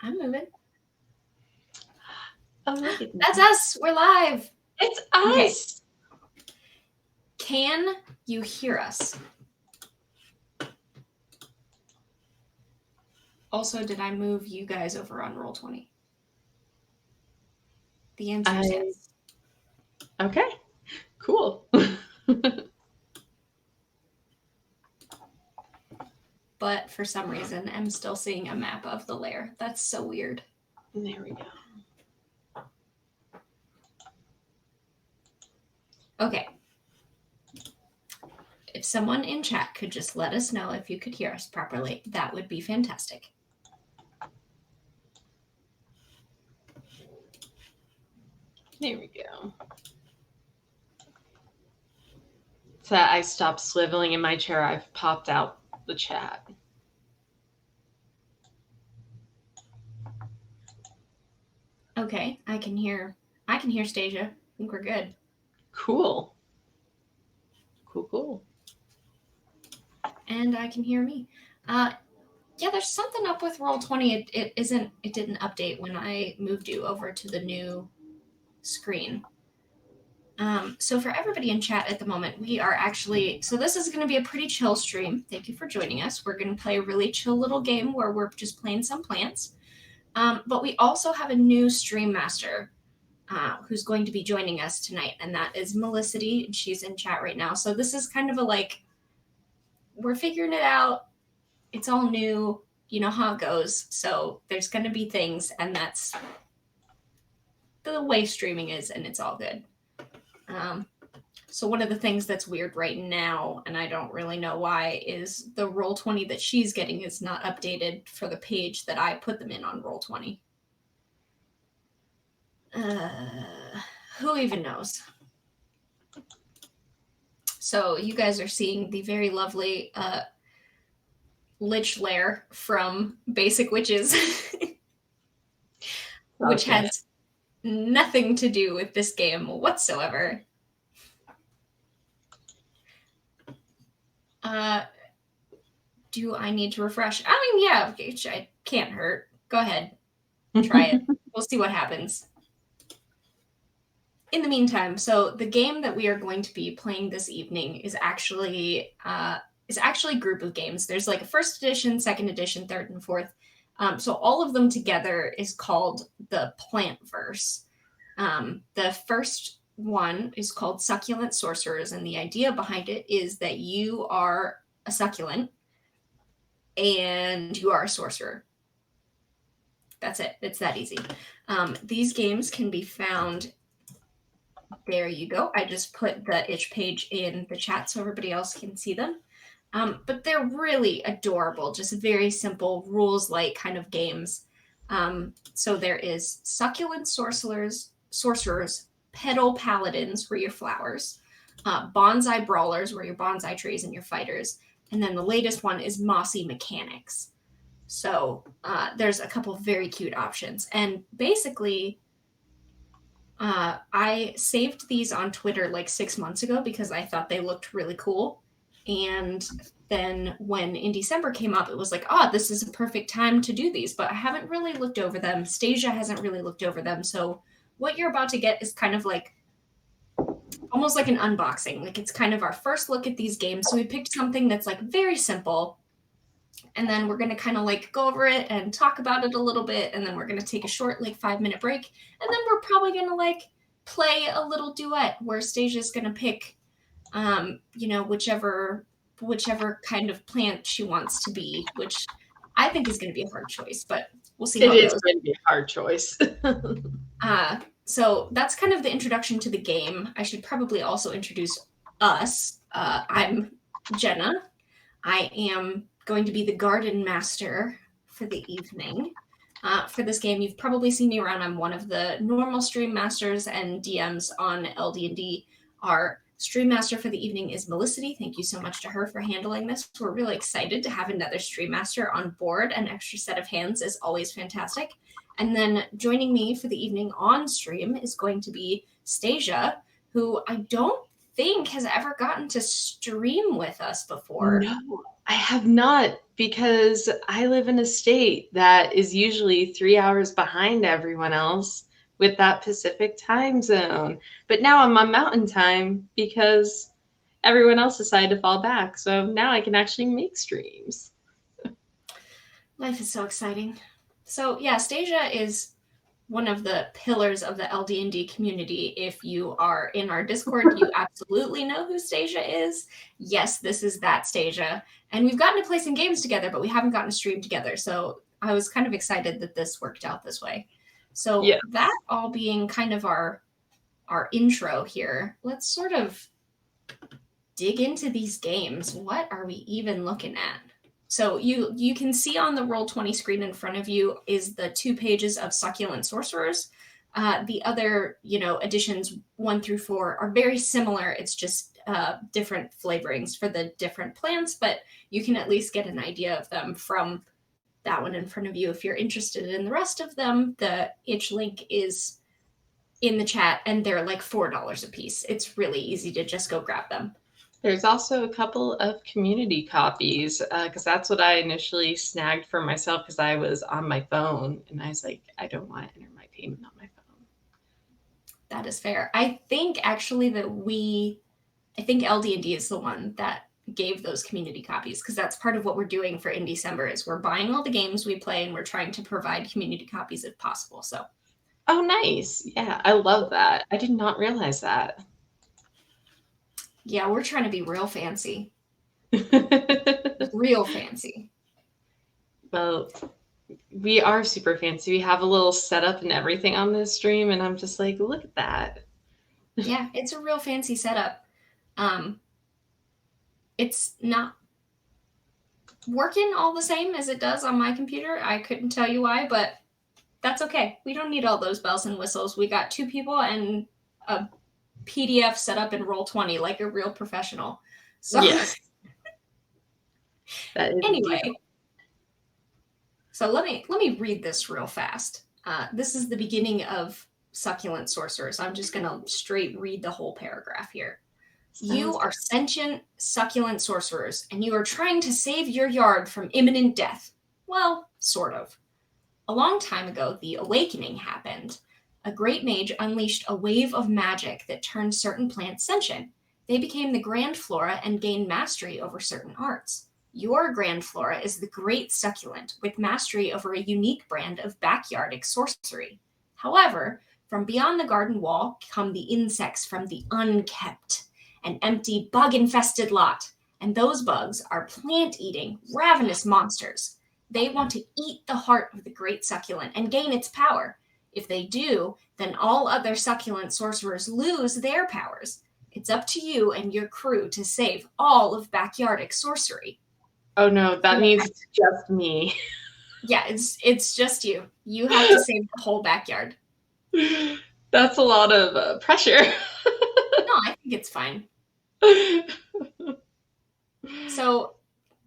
I'm moving. Oh, look at That's us. We're live. It's Okay. us. Can you hear us? Also, did I move you guys over on Roll20? The answer is yes. Okay, cool. But for some reason, I'm still seeing a map of the lair. That's so weird. There we go. Okay. If someone in chat could just let us know if you could hear us properly, that would be fantastic. There we go. So I stopped swiveling in my chair. I've popped out the chat. Okay, I can hear Stasia. I think we're good. Cool. Cool. And I can hear me. Yeah, there's something up with Roll20. It didn't update when I moved you over to the new screen. So for everybody in chat at the moment, we are actually, so this is going to be a pretty chill stream. Thank you for joining us. We're going to play a really chill little game where we're just playing some plants. But we also have a new stream master who's going to be joining us tonight, and that is Melicity, and she's in chat right now. So this is kind of a like, we're figuring it out. It's all new. You know how it goes. So there's going to be things, and that's the way streaming is, and it's all good. So one of the things that's weird right now, and I don't really know why, is the Roll20 that she's getting is not updated for the page that I put them in on Roll20. Who even knows? So you guys are seeing the very lovely Lich Lair from Basic Witches, which has nothing to do with this game whatsoever. Do I need to refresh? I mean, yeah, it can't hurt. Go ahead. Try it. We'll see what happens. In the meantime, so the game that we are going to be playing this evening is actually a group of games. There's like a first edition, second edition, third, and fourth. So all of them together is called the Plantverse. The first one is called Succulent Sorcerers, and the idea behind it is that you are a succulent and you are a sorcerer. That's it. It's that easy. These games can be found. There you go. I just put the itch page in the chat so everybody else can see them. But they're really adorable, just very simple rules-like kind of games. So there is Succulent Sorcerers, Petal Paladins, where your flowers, Bonsai Brawlers, where your bonsai trees and your fighters, and then the latest one is Mossy Mechanics. So there's a couple very cute options. And basically, I saved these on Twitter like 6 months ago because I thought they looked really cool. And then when in December came up, it was like, this is a perfect time to do these. But I haven't really looked over them. Stasia hasn't really looked over them. So what you're about to get is kind of like almost like an unboxing. Like it's kind of our first look at these games. So we picked something that's like very simple. And then we're going to kind of like go over it and talk about it a little bit. And then we're going to take a short like 5-minute break. And then we're probably going to like play a little duet where Stasia's going to pick, whichever kind of plant she wants to be, which I think is going to be a hard choice, but we'll see how it goes. It is going to be a hard choice. So that's kind of the introduction to the game. I should probably also introduce us. I'm Jenna. I am going to be the garden master for the evening. For this game, you've probably seen me around. I'm one of the normal stream masters and DMs on LD&D. Our stream master for the evening is Melicity. Thank you so much to her for handling this. We're really excited to have another stream master on board. An extra set of hands is always fantastic. And then joining me for the evening on stream is going to be Stasia, who I don't think has ever gotten to stream with us before. No, I have not, because I live in a state that is usually 3 hours behind everyone else with that Pacific time zone. But now I'm on mountain time because everyone else decided to fall back. So now I can actually make streams. Life is so exciting. So yeah, Stasia is one of the pillars of the LD&D community. If you are in our Discord, you absolutely know who Stasia is. Yes, this is that Stasia. And we've gotten to play some games together, but we haven't gotten to stream together. So I was kind of excited that this worked out this way. So Yeah. that all being kind of our intro here, let's sort of dig into these games. What are we even looking at? So you can see on the Roll20 screen in front of you is the 2 pages of Succulent Sorcerers. The other, editions 1 through 4 are very similar. It's just different flavorings for the different plants, but you can at least get an idea of them from that one in front of you. If you're interested in the rest of them, the itch link is in the chat, and they're like $4 a piece. It's really easy to just go grab them. There's also a couple of community copies because that's what I initially snagged for myself because I was on my phone and I was like, I don't want to enter my payment on my phone. That is fair. I think actually that I think LD&D is the one that gave those community copies because that's part of what we're doing for in December is we're buying all the games we play and we're trying to provide community copies if possible. So. Oh, nice. Yeah, I love that. I did not realize that. Yeah, we're trying to be real fancy. Real fancy. Well, we are super fancy. We have a little setup and everything on this stream, and I'm just like, look at that. Yeah, it's a real fancy setup. It's not working all the same as it does on my computer. I couldn't tell you why, but that's okay. We don't need all those bells and whistles. We got 2 people and a PDF set up in Roll20 like a real professional. So yes. That is anyway, indeed. so let me read this real fast. This is the beginning of Succulent Sorcerers. I'm just going to straight read the whole paragraph here. You are sentient, succulent sorcerers, and you are trying to save your yard from imminent death. Well, sort of. A long time ago, the awakening happened. A great mage unleashed a wave of magic that turned certain plants sentient. They became the Grand Flora and gained mastery over certain arts. Your Grand Flora is the Great Succulent, with mastery over a unique brand of backyardic sorcery. However, from beyond the garden wall come the insects from the unkept, an empty, bug-infested lot, and those bugs are plant-eating, ravenous monsters. They want to eat the heart of the Great Succulent and gain its power. If they do, then all other succulent sorcerers lose their powers. It's up to you and your crew to save all of backyardic sorcery. Oh no, that means it's just me. Yeah, it's just you. You have to save the whole backyard. That's a lot of pressure. No, I think it's fine. So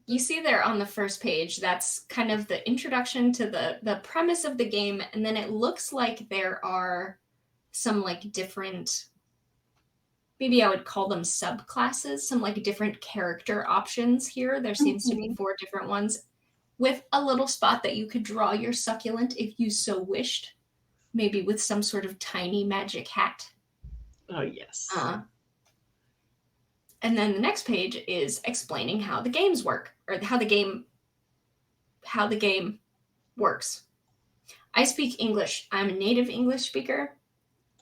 you see there on the first page, that's kind of the introduction to the premise of the game. And then it looks like there are some like different, maybe I would call them subclasses, some like different character options here. There seems to be 4 different ones with a little spot that you could draw your succulent if you so wished, maybe with some sort of tiny magic hat. Oh, yes. And then the next page is explaining how the games work, or how the game works. I speak English. I'm a native English speaker.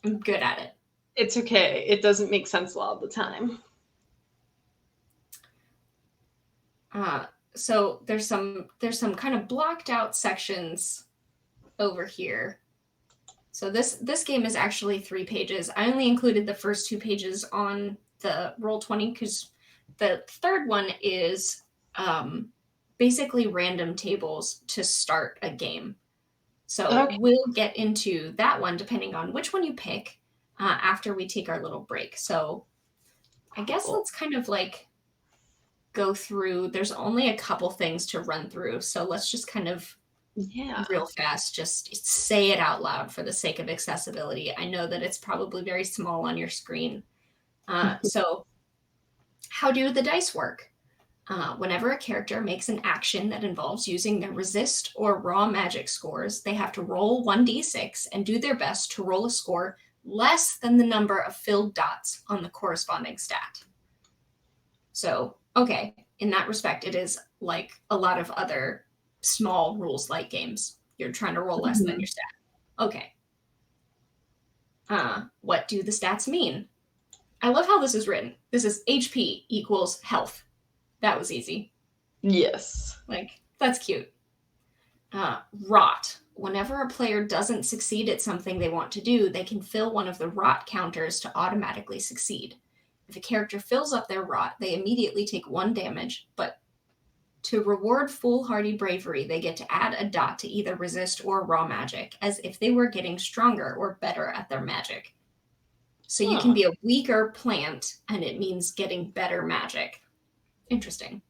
I'm good at it. It's okay. It doesn't make sense a lot of the time. So there's some kind of blocked out sections over here. So this game is actually 3 pages. I only included the first 2 pages on the Roll20 because the third one is basically random tables to start a game. So we'll get into that one depending on which one you pick after we take our little break. So I guess let's kind of like go through. There's only a couple things to run through. So let's just kind of real fast, just say it out loud for the sake of accessibility. I know that it's probably very small on your screen. So how do the dice work? Whenever a character makes an action that involves using their resist or raw magic scores, they have to roll 1d6 and do their best to roll a score less than the number of filled dots on the corresponding stat. So, okay, in that respect, it is like a lot of other small rules like games. You're trying to roll less than your stat. Okay. What do the stats mean? I love how this is written. This is HP equals health. That was easy. Yes. Like, that's cute. Rot. Whenever a player doesn't succeed at something they want to do, they can fill one of the rot counters to automatically succeed. If a character fills up their rot, they immediately take 1 damage, but to reward foolhardy bravery, they get to add a dot to either resist or raw magic, as if they were getting stronger or better at their magic. So you can be a weaker plant, and it means getting better magic. Interesting.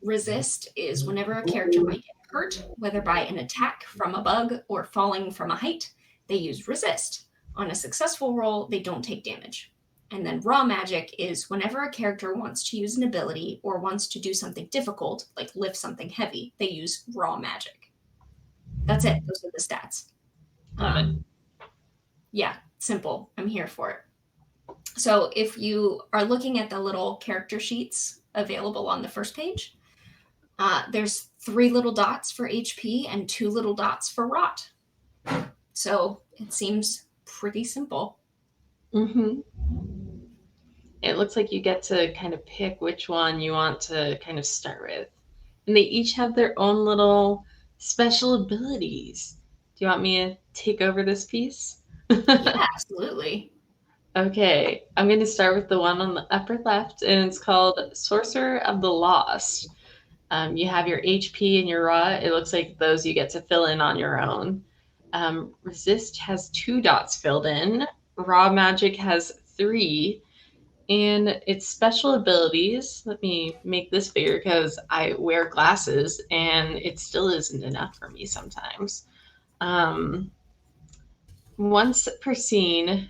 Resist is whenever a character might get hurt, whether by an attack from a bug or falling from a height, they use resist. On a successful roll, they don't take damage. And then raw magic is whenever a character wants to use an ability or wants to do something difficult, like lift something heavy, they use raw magic. That's it. Those are the stats. Love it. Yeah, simple. I'm here for it. So if you are looking at the little character sheets available on the first page, there's 3 little dots for HP and 2 little dots for rot. So it seems pretty simple. Mm-hmm. It looks like you get to kind of pick which one you want to kind of start with. And they each have their own little special abilities. Do you want me to take over this piece? Yeah, absolutely. Okay, I'm going to start with the one on the upper left, and it's called Sorcerer of the Lost. You have your HP and your raw. It looks like those you get to fill in on your own. Resist has 2 dots filled in. Raw magic has 3. And its special abilities, let me make this bigger because I wear glasses and it still isn't enough for me sometimes. Once per scene,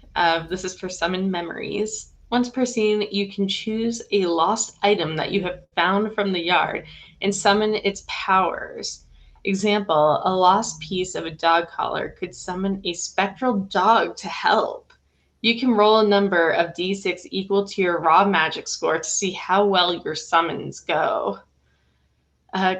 this is for summon memories. Once per scene, you can choose a lost item that you have found from the yard and summon its powers. Example, a lost piece of a dog collar could summon a spectral dog to help. You can roll a number of d6 equal to your raw magic score to see how well your summons go.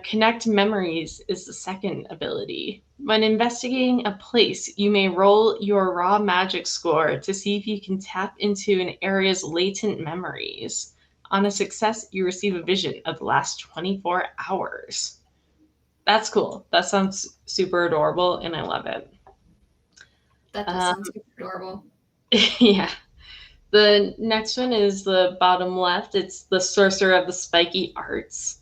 Connect memories is the second ability. When investigating a place, you may roll your raw magic score to see if you can tap into an area's latent memories. On a success, you receive a vision of the last 24 hours. That's cool. That sounds super adorable, and I love it. That does sound super adorable. Yeah. The next one is the bottom left. It's the Sorcerer of the Spiky Arts.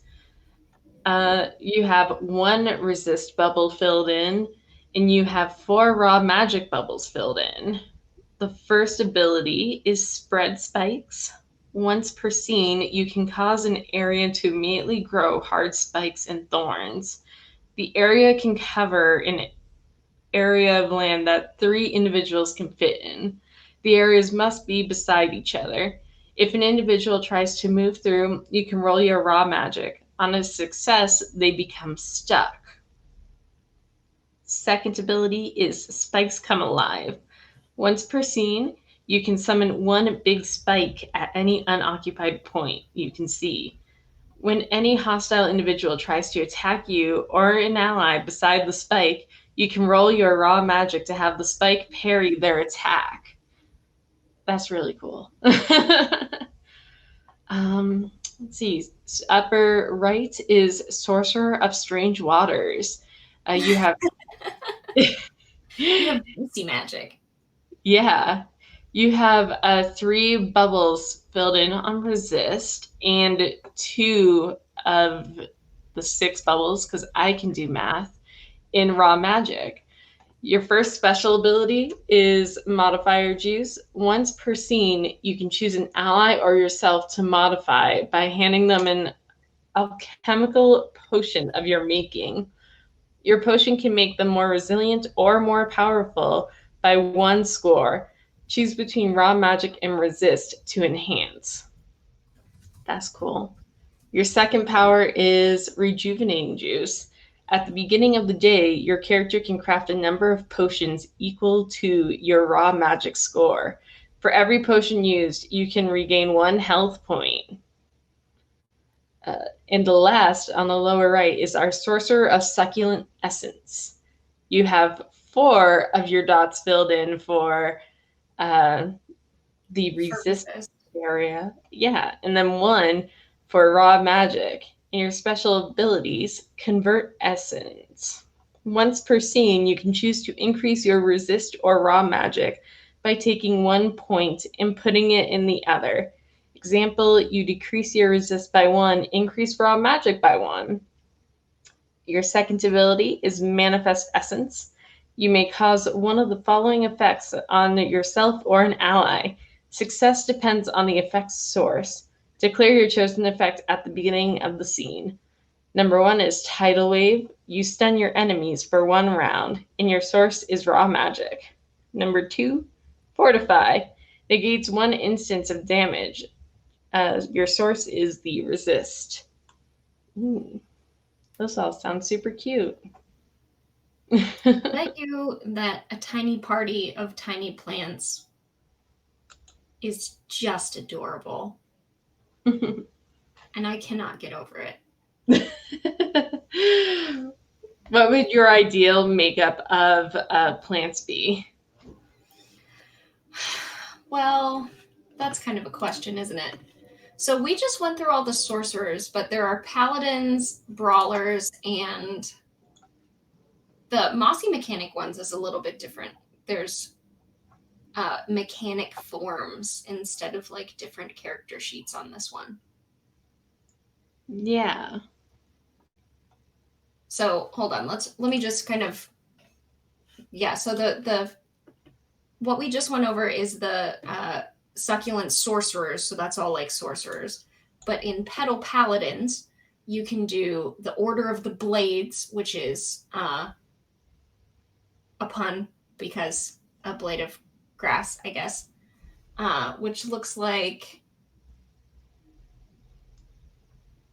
You have 1 resist bubble filled in, and you have 4 raw magic bubbles filled in. The first ability is Spread Spikes. Once per scene, you can cause an area to immediately grow hard spikes and thorns. The area can cover an area of land that 3 individuals can fit in. The areas must be beside each other. If an individual tries to move through, you can roll your raw magic. On a success, they become stuck. Second ability is Spikes Come Alive. Once per scene, you can summon 1 big spike at any unoccupied point you can see. When any hostile individual tries to attack you or an ally beside the spike, you can roll your raw magic to have the spike parry their attack. That's really cool. Let's see. Upper right is Sorcerer of Strange Waters. You have You have fancy magic. Yeah. You have 3 bubbles filled in on resist and 2 of the 6 bubbles, because I can do math, in raw magic. Your first special ability is Modifier Juice. Once per scene, you can choose an ally or yourself to modify by handing them an alchemical potion of your making. Your potion can make them more resilient or more powerful by 1 score. Choose between raw magic and resist to enhance. That's cool. Your second power is Rejuvenating Juice. At the beginning of the day, your character can craft a number of potions equal to your raw magic score. For every potion used, you can regain 1 health point. And the last, on the lower right, is our Sorcerer of Succulent Essence. You have 4 of your dots filled in for uh, the For resist resist. area. Yeah, and then 1 for raw magic. And your special abilities, Convert Essence. Once per scene, you can choose to increase your resist or raw magic by taking 1 point and putting it in the other. Example, you decrease your resist by 1, increase raw magic by 1. Your second ability is Manifest Essence. You may cause one of the following effects on yourself or an ally. Success depends on the effect's source. Declare your chosen effect at the beginning of the scene. Number 1 is Tidal Wave. You stun your enemies for 1 round, and your source is raw magic. Number 2, Fortify. Negates 1 instance of damage. Your source is the resist. Ooh, those all sound super cute. I bet you that a tiny party of tiny plants is just adorable, and I cannot get over it. What would your ideal makeup of plants be? Well, that's kind of a question, isn't it? So we just went through all the sorcerers, but there are paladins, brawlers, and the mossy mechanic ones is a little bit different. There's mechanic forms instead of like different character sheets on this one. Yeah. So hold on, let me just kind of so the what we just went over is the succulent sorcerers, so that's all like sorcerers. But in petal paladins, you can do the Order of the Blades, which is a pun because a blade of grass, I guess, which looks like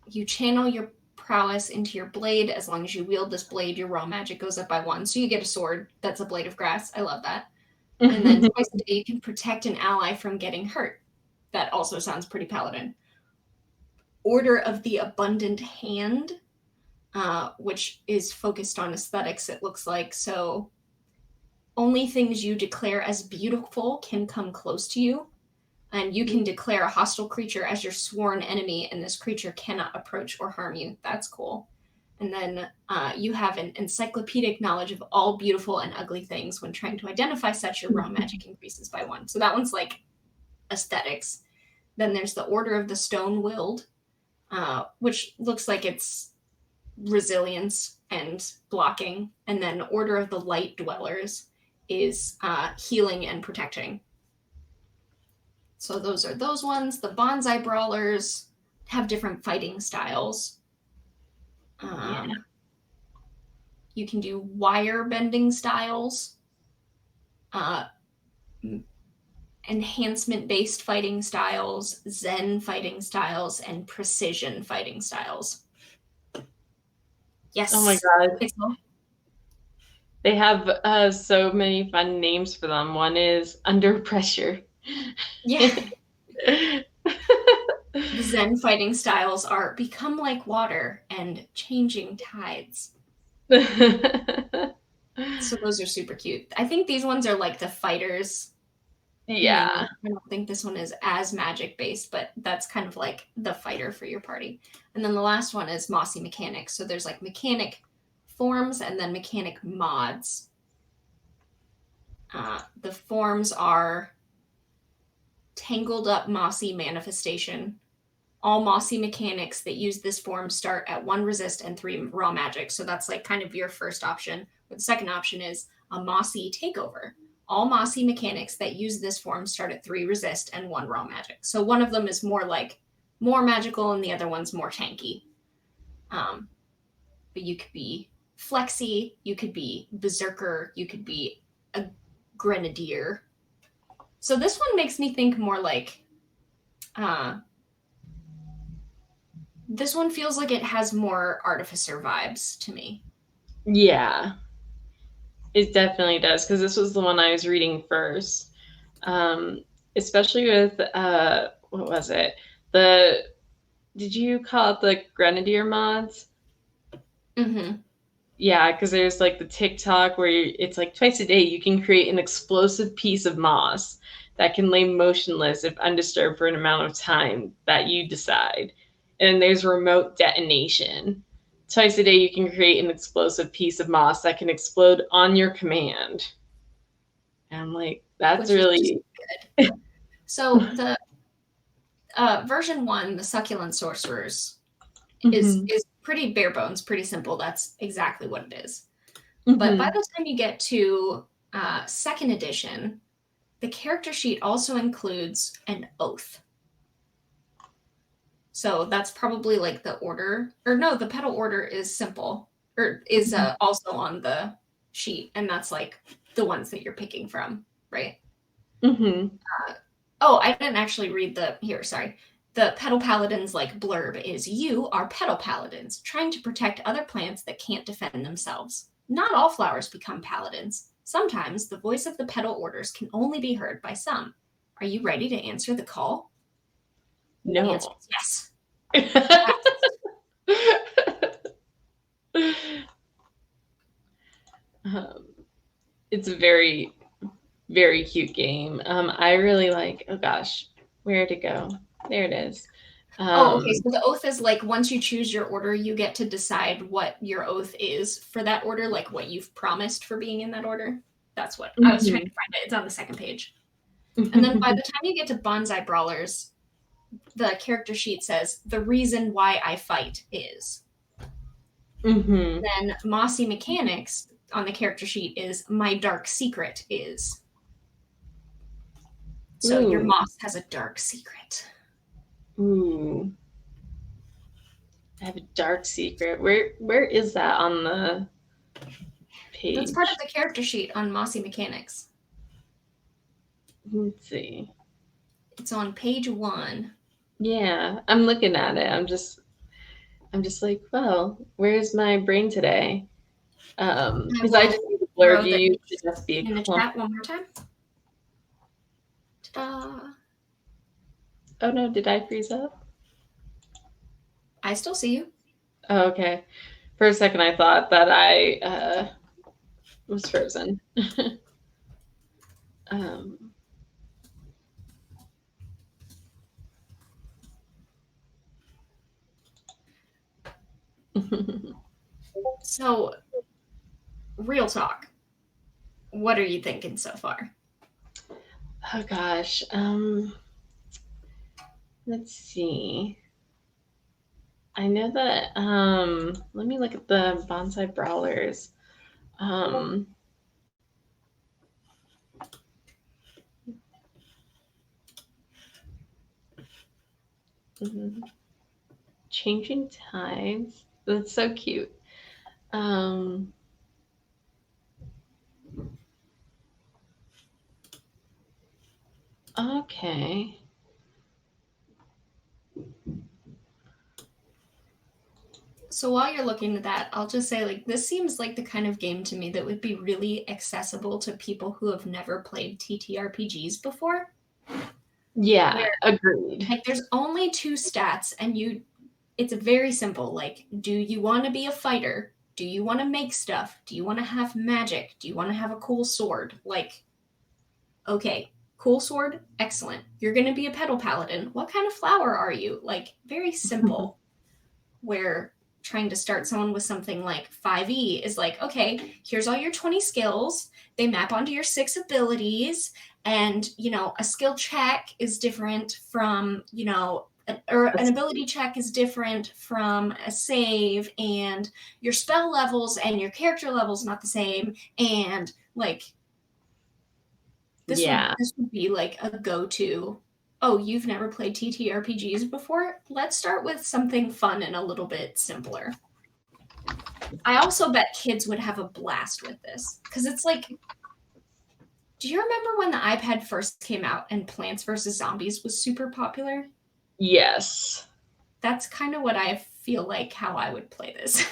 you channel your prowess into your blade. As long as you wield this blade, your raw magic goes up by 1. So you get a sword that's a blade of grass. I love that. And then twice a day, you can protect an ally from getting hurt. That also sounds pretty paladin. Order of the Abundant Hand, which is focused on aesthetics, it looks like. So only things you declare as beautiful can come close to you. And you can declare a hostile creature as your sworn enemy, and this creature cannot approach or harm you. That's cool. And then you have an encyclopedic knowledge of all beautiful and ugly things. When trying to identify such, your raw magic increases by 1. So that one's like aesthetics. Then there's the Order of the Stone Willed, which looks like it's resilience and blocking. And then Order of the Light Dwellers is healing and protecting. So those are those ones. The Bonsai Brawlers have different fighting styles. Yeah. You can do wire bending styles, enhancement based fighting styles, Zen fighting styles, and precision fighting styles. Yes. Oh my god. They have so many fun names for them. One is Under Pressure. Yeah. The Zen fighting styles are become like water and changing tides. So those are super cute. I think these ones are like the fighters. Yeah. Mainly. I don't think this one is as magic based, but that's kind of like the fighter for your party. And then the last one is Mossy Mechanics. So there's like mechanic forms and then mechanic mods. The forms are Tangled Up Mossy Manifestation. All mossy mechanics that use this form start at 1 resist and 3 raw magic. So that's like kind of your first option. But the second option is a mossy takeover. All mossy mechanics that use this form start at 3 resist and 1 raw magic. So one of them is more like more magical and the other one's more tanky. But you could be Flexy, you could be Berserker, you could be a Grenadier. So this one makes me think more like This one feels like it has more Artificer vibes to me. Yeah, it definitely does, because this was the one I was reading first. Um, Especially with what was it? The Did you call it the Grenadier mods? Mm-hmm. Yeah, because there's like the TikTok where it's like twice a day you can create an explosive piece of moss that can lay motionless if undisturbed for an amount of time that you decide. And there's remote detonation. Twice a day you can create an explosive piece of moss that can explode on your command. And I'm like, that's Which is just really. good. So the version 1, the Succulent Sorcerers, Hmm. is pretty bare bones, pretty simple. That's exactly what it is. But by Hmm. the time you get to second edition, the character sheet also includes an oath. So that's probably like the order, or no, the petal order is simple, or is also on the sheet, and that's like the ones that you're picking from, right? Hmm. Oh, I didn't actually read the here, sorry. The Petal Paladin's like blurb is you are petal paladins, trying to protect other plants that can't defend themselves. Not all flowers become paladins. Sometimes the voice of the petal orders can only be heard by some. Are you ready to answer the call? The answer No. is yes. um, it's a very, very cute game. I really like. Oh gosh, where to go? There it is. Oh, okay. Um, So the oath is like once you choose your order, you get to decide what your oath is for that order, like what you've promised for being in that order. That's what I was trying to mhm. find it. It's on the second page. And then by the time you get to Bonsai Brawlers, the character sheet says, the reason why I fight is. Mhm. Then Mossy Mechanics on the character sheet is my dark secret is. So your Ooh, moss has a dark secret. ooh. I have a dark secret. Where is that on the That's part of page? the character sheet on Mossy Mechanics. Let's see. It's on page 1. Yeah, I'm looking at it. I'm just like, well, where's my brain today? I Because I will just need the blurb. throw You the used to just be a in the clump. chat one more time. Ta-da. Oh no, did I freeze up? I still see you. Oh, okay. For a second, I thought that I was frozen. um, So, real talk. What are you thinking so far? oh gosh. Let's see. I know that. Let me look at the bonsai brawlers. Um, mhm. Changing tides. That's so cute. Um, okay. So while you're looking at that, I'll just say like this seems like the kind of game to me that would be really accessible to people who have never played TTRPGs before. Yeah, Where agreed. like there's only 2 stats and it's very simple. Like, do you want to be a fighter? Do you want to make stuff? Do you want to have magic? Do you want to have a cool sword? Like, okay, cool sword, excellent. You're going to be a petal paladin. What kind of flower are you? Like, very simple. Where trying to start someone with something like 5e is like, okay, here's all your 20 skills. They map onto your 6 abilities. And, a skill check is different from, or an ability check is different from a save, and your spell levels and your character levels not the same. And like this would Yeah. this would be like a go-to. Oh, you've never played TTRPGs before? Let's start with something fun and a little bit simpler. I also bet kids would have a blast with this because it's like, do you remember when the iPad first came out and Plants vs Zombies was super popular? Yes. that's kind of what I feel like how I would play this.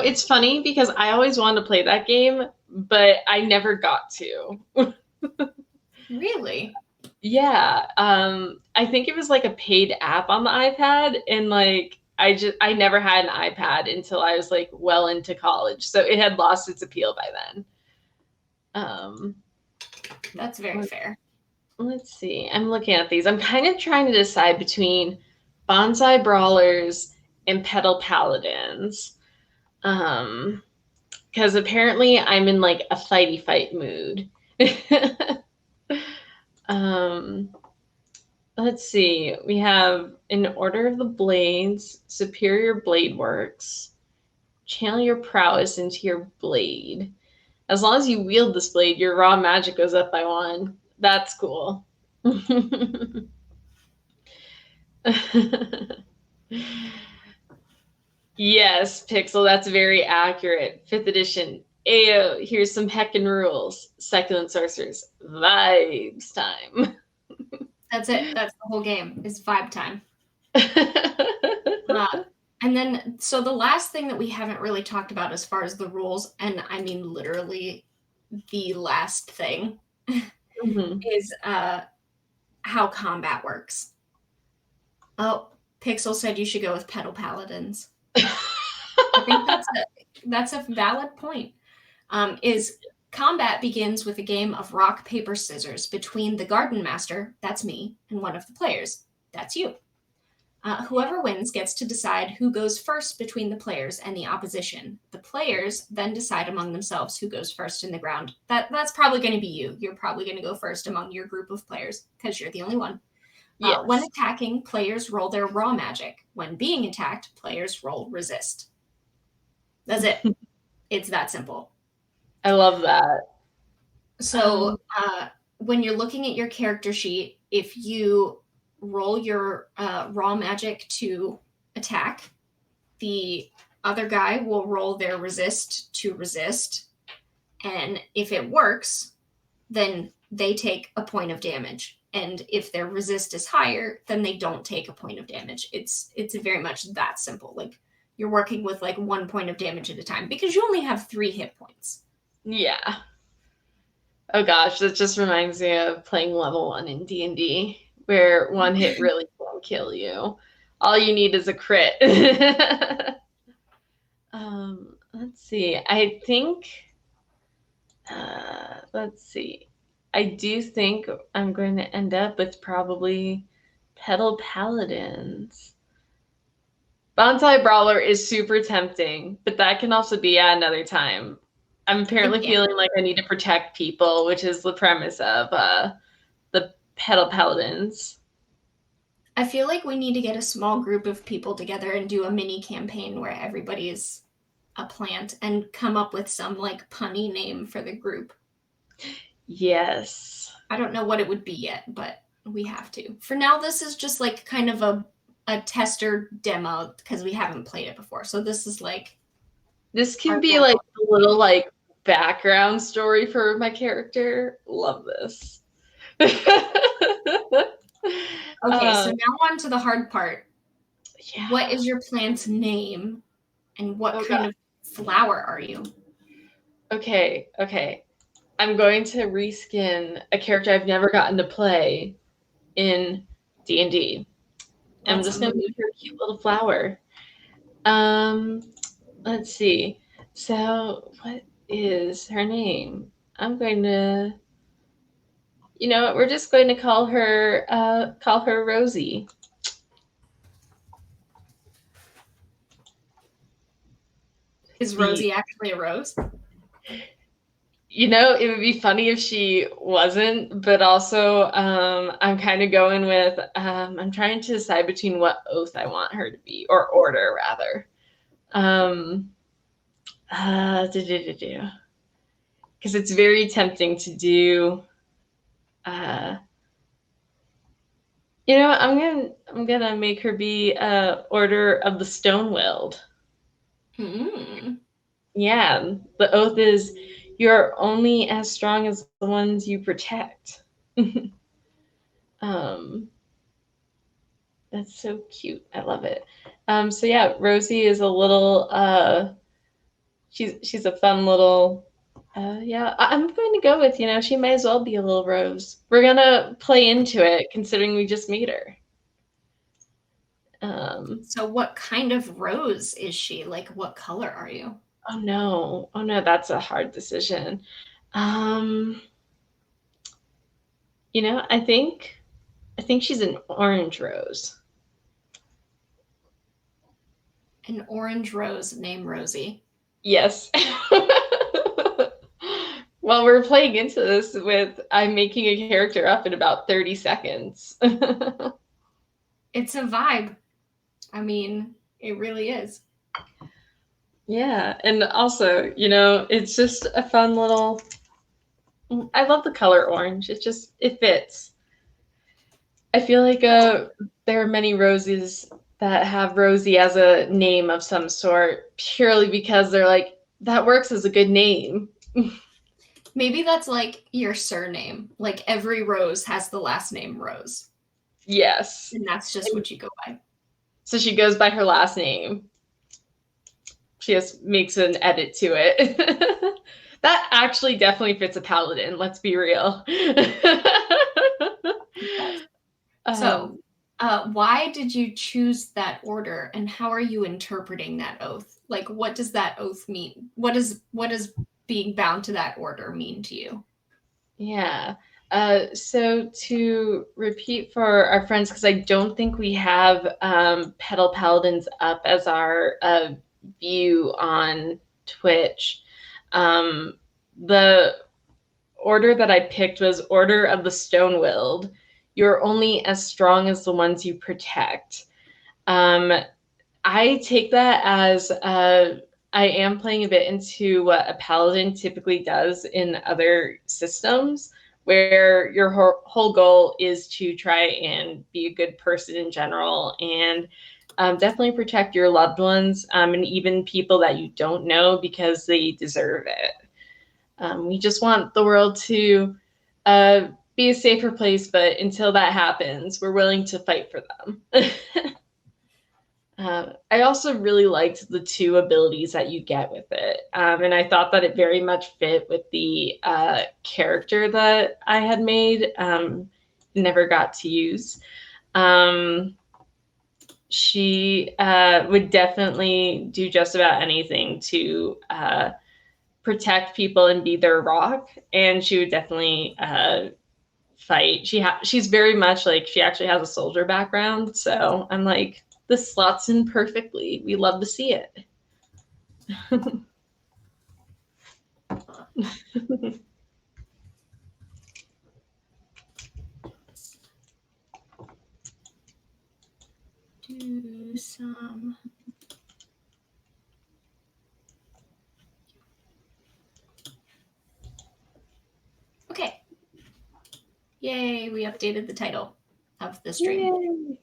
It's funny because I always wanted to play that game, but I never got to. Really? Yeah, I think it was like a paid app on the iPad, and like I never had an iPad until I was like well into college, so it had lost its appeal by then. Um, That's very fair. let's see. I'm looking at these. I'm kind of trying to decide between bonsai brawlers and pedal paladins. Because apparently I'm in like a fighty fight mood. um, let's see. We have in Order of the Blades, Superior Blade Works. Channel your prowess into your blade. As long as you wield this blade, your raw magic goes up by 1. That's cool. Yes, Pixel, that's very accurate. 5th edition. Ayo, here's some heckin' rules. Succulent sorcerers. Vibes time. That's it. That's the whole game is vibe time. And then, so the last thing that we haven't really talked about as far as the rules, and I mean literally the last thing, Mhm. is how combat works. Oh, Pixel said you should go with pedal paladins. I think that's a valid point. Is combat begins with a game of rock paper scissors between the garden master, that's me, and one of the players, that's you. Whoever wins gets to decide who goes first between the players and the opposition. The players then decide among themselves who goes first in the ground. That's probably going to be you. You're probably going to go first among your group of players because you're the only one. When Yes. attacking, players roll their raw magic. When being attacked, players roll resist. That's it. It's that simple. I love that. So when you're looking at your character sheet, if you roll your raw magic to attack, the other guy will roll their resist to resist. And if it works, then they take a point of damage. And if their resist is higher, then they don't take a point of damage. It's very much that simple. Like you're working with like 1 point of damage at a time because you only have 3 hit points. Yeah. Oh gosh, that just reminds me of playing level 1 in D&D, where 1 hit really won't kill you. All you need is a crit. Let's see. I think, let's see. I do think I'm going to end up with probably pedal paladins. Bonsai brawler is super tempting, but that can also be at another time. I'm apparently Yeah. feeling like I need to protect people, which is the premise of the pedal paladins. I feel like we need to get a small group of people together and do a mini campaign where everybody is a plant and come up with some like punny name for the group. Yes. I don't know what it would be yet, but we have to. For now, this is just like kind of a tester demo because we haven't played it before. So this is like This can our be like demo. a little like background story for my character. Love this. Okay, so um, now on to the hard part. yeah. What is your plant's name and what Oh kind god. of flower are you? Okay. I'm going to reskin a character I've never gotten to play in D&D. I'm Let's just gonna move. make her a cute little flower. Um, let's see. So, what is her name? I'm going to, you know what? We're just going to call her Rosie. Is The, Rosie actually a rose? it would be funny if she wasn't, but also, I'm kind of going with, I'm trying to decide between what oath I want her to be, or order rather. Um, because it's very tempting to do. Uh, I'm gonna make her be Order of the Stone Willed. Mm. Yeah, the oath is you're only as strong as the ones you protect. um, That's so cute. I love it. So yeah, Rosie is a little she's a fun little yeah, I'm going to go with, she may as well be a little Rose. We're gonna play into it considering we just meet her. Um So what kind of rose is she? Like what color are you? oh no. Oh no, that's a hard decision. Um I think she's an orange rose. An orange rose named Rosie. Yes. Well, we're playing into this with I'm making a character up in about 30 seconds. It's a vibe. I mean, it really is. Yeah, and also, it's just a fun little I love the color orange. It fits. I feel like there are many roses that have Rosie as a name of some sort purely because they're like that works as a good name. Maybe that's like your surname. Like every Rose has the last name Rose. Yes. And that's just what you go by. So she goes by her last name. She just makes an edit to it. That actually definitely fits a paladin, let's be real. So, um, why did you choose that order, and how are you interpreting that oath? Like, what does that oath mean? What does being bound to that order mean to you? yeah. So to repeat for our friends, because I don't think we have Petal Paladins up as our view on Twitch. The order that I picked was Order of the Stone Willed. You're only as strong as the ones you protect. Um, I take that as I am playing a bit into what a paladin typically does in other systems, where your whole goal is to try and be a good person in general and definitely protect your loved ones and even people that you don't know because they deserve it. We just want the world to be a safer place, but until that happens, we're willing to fight for them. I also really liked the two abilities that you get with it. And I thought that it very much fit with the character that I had made, never got to use. She would definitely do just about anything to protect people and be their rock. And she would definitely fight. She's very much like she actually has a soldier background. So I'm like, this slots in perfectly. We love to see it. Do some. Okay. Yay, we updated the title of the stream. Yay.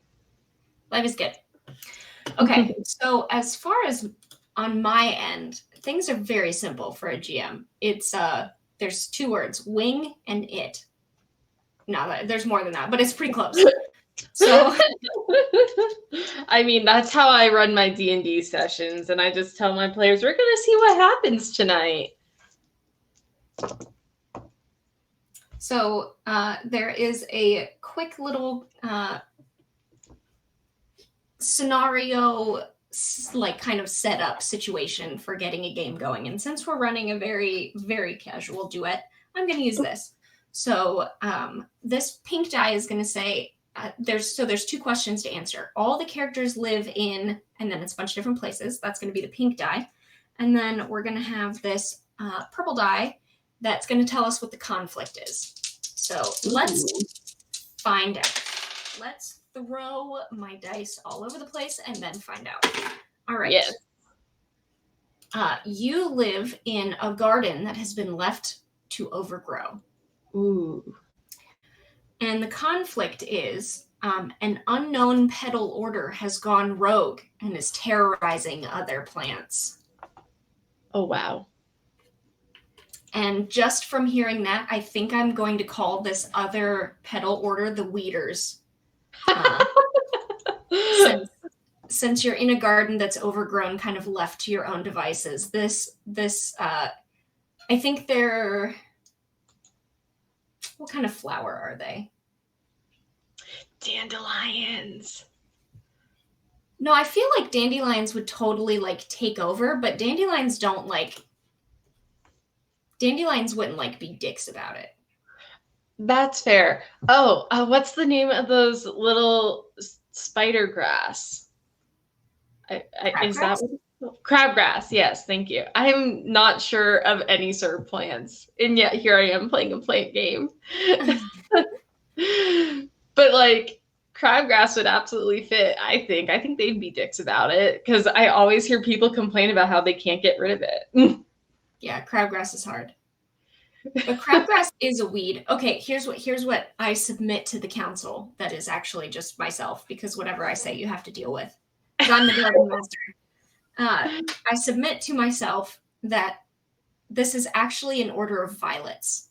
Life is good. Okay, so as far as on my end, things are very simple for a GM. It's there's two words, wing and it. No, there's more than that, but it's pretty close. So I mean, that's how I run my D&D sessions, and I just tell my players, we're going to see what happens tonight. So there is a quick little scenario, like kind of setup situation for getting a game going. And since we're running a very, very casual duet, I'm going to use this. So this pink die is going to say, there's two questions to answer. All the characters live in, and then it's a bunch of different places. That's going to be the pink die. And then we're going to have this purple die that's going to tell us what the conflict is. So let's find out. Let's throw my dice all over the place and then find out. All right. Yes. You live in a garden that has been left to overgrow. Ooh. And the conflict is an unknown petal order has gone rogue and is terrorizing other plants. Oh, wow. And just from hearing that, I think I'm going to call this other petal order the Weeders. since since you're in a garden that's overgrown, kind of left to your own devices, this I think they're, what kind of flower are they? Dandelions. No, I feel like dandelions would totally like take over, but dandelions wouldn't like be dicks about it. That's fair. Oh, what's the name of those little spider grass? Is that Crabgrass? what it's called? Crabgrass? Yes, thank you. I'm not sure of any sort of plants, and yet here I am playing a plant game. But like crabgrass would absolutely fit. I think they'd be dicks about it because I always hear people complain about how they can't get rid of it. Yeah, crabgrass is hard. But crabgrass is a weed. Okay, here's what I submit to the council that is actually just myself, because whatever I say you have to deal with. Because I'm the garden master. I submit to myself that this is actually an order of violets.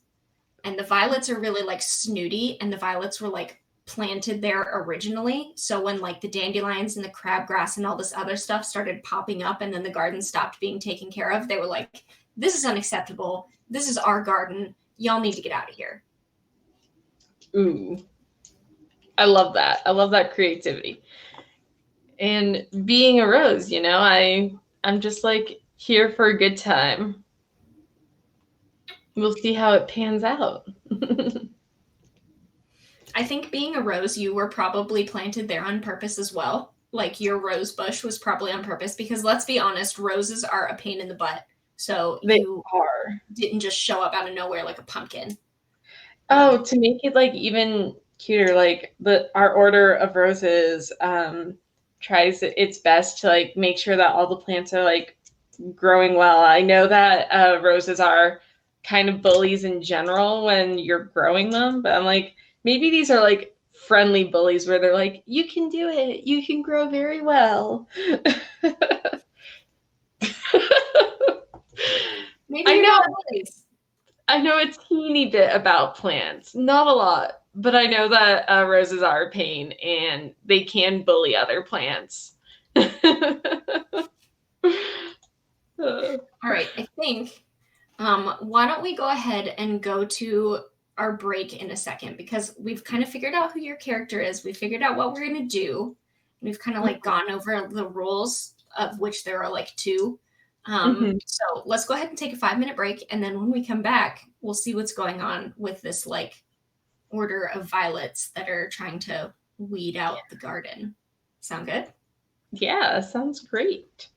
And the violets are really like snooty, and the violets were like planted there originally. So when like the dandelions and the crabgrass and all this other stuff started popping up, and then the garden stopped being taken care of, they were like, this is unacceptable. This is our garden. Y'all need to get out of here. Ooh, I love that. I love that creativity. And being a rose, I'm just like here for a good time. We'll see how it pans out. I think being a rose, you were probably planted there on purpose as well. Like your rose bush was probably on purpose, because let's be honest, roses are a pain in the butt. So They you are. didn't just show up out of nowhere like a pumpkin. Oh, to make it like even cuter, like our order of roses tries its best to like make sure that all the plants are like growing well. I know that roses are kind of bullies in general when you're growing them, but I'm like, maybe these are like friendly bullies where they're like, you can do it, you can grow very well. Maybe I you're know not bullies. I know a teeny bit about plants, not a lot, but I know that roses are a pain and they can bully other plants. All right, I think why don't we go ahead and go to our break in a second, because we've kind of figured out who your character is. We figured out what we're going to do. And we've kind of like gone over the rules, of which there are like two. Mhm. So let's go ahead and take a 5-minute break. And then when we come back, we'll see what's going on with this like order of violets that are trying to weed out the garden. Sound good? Yeah, sounds great.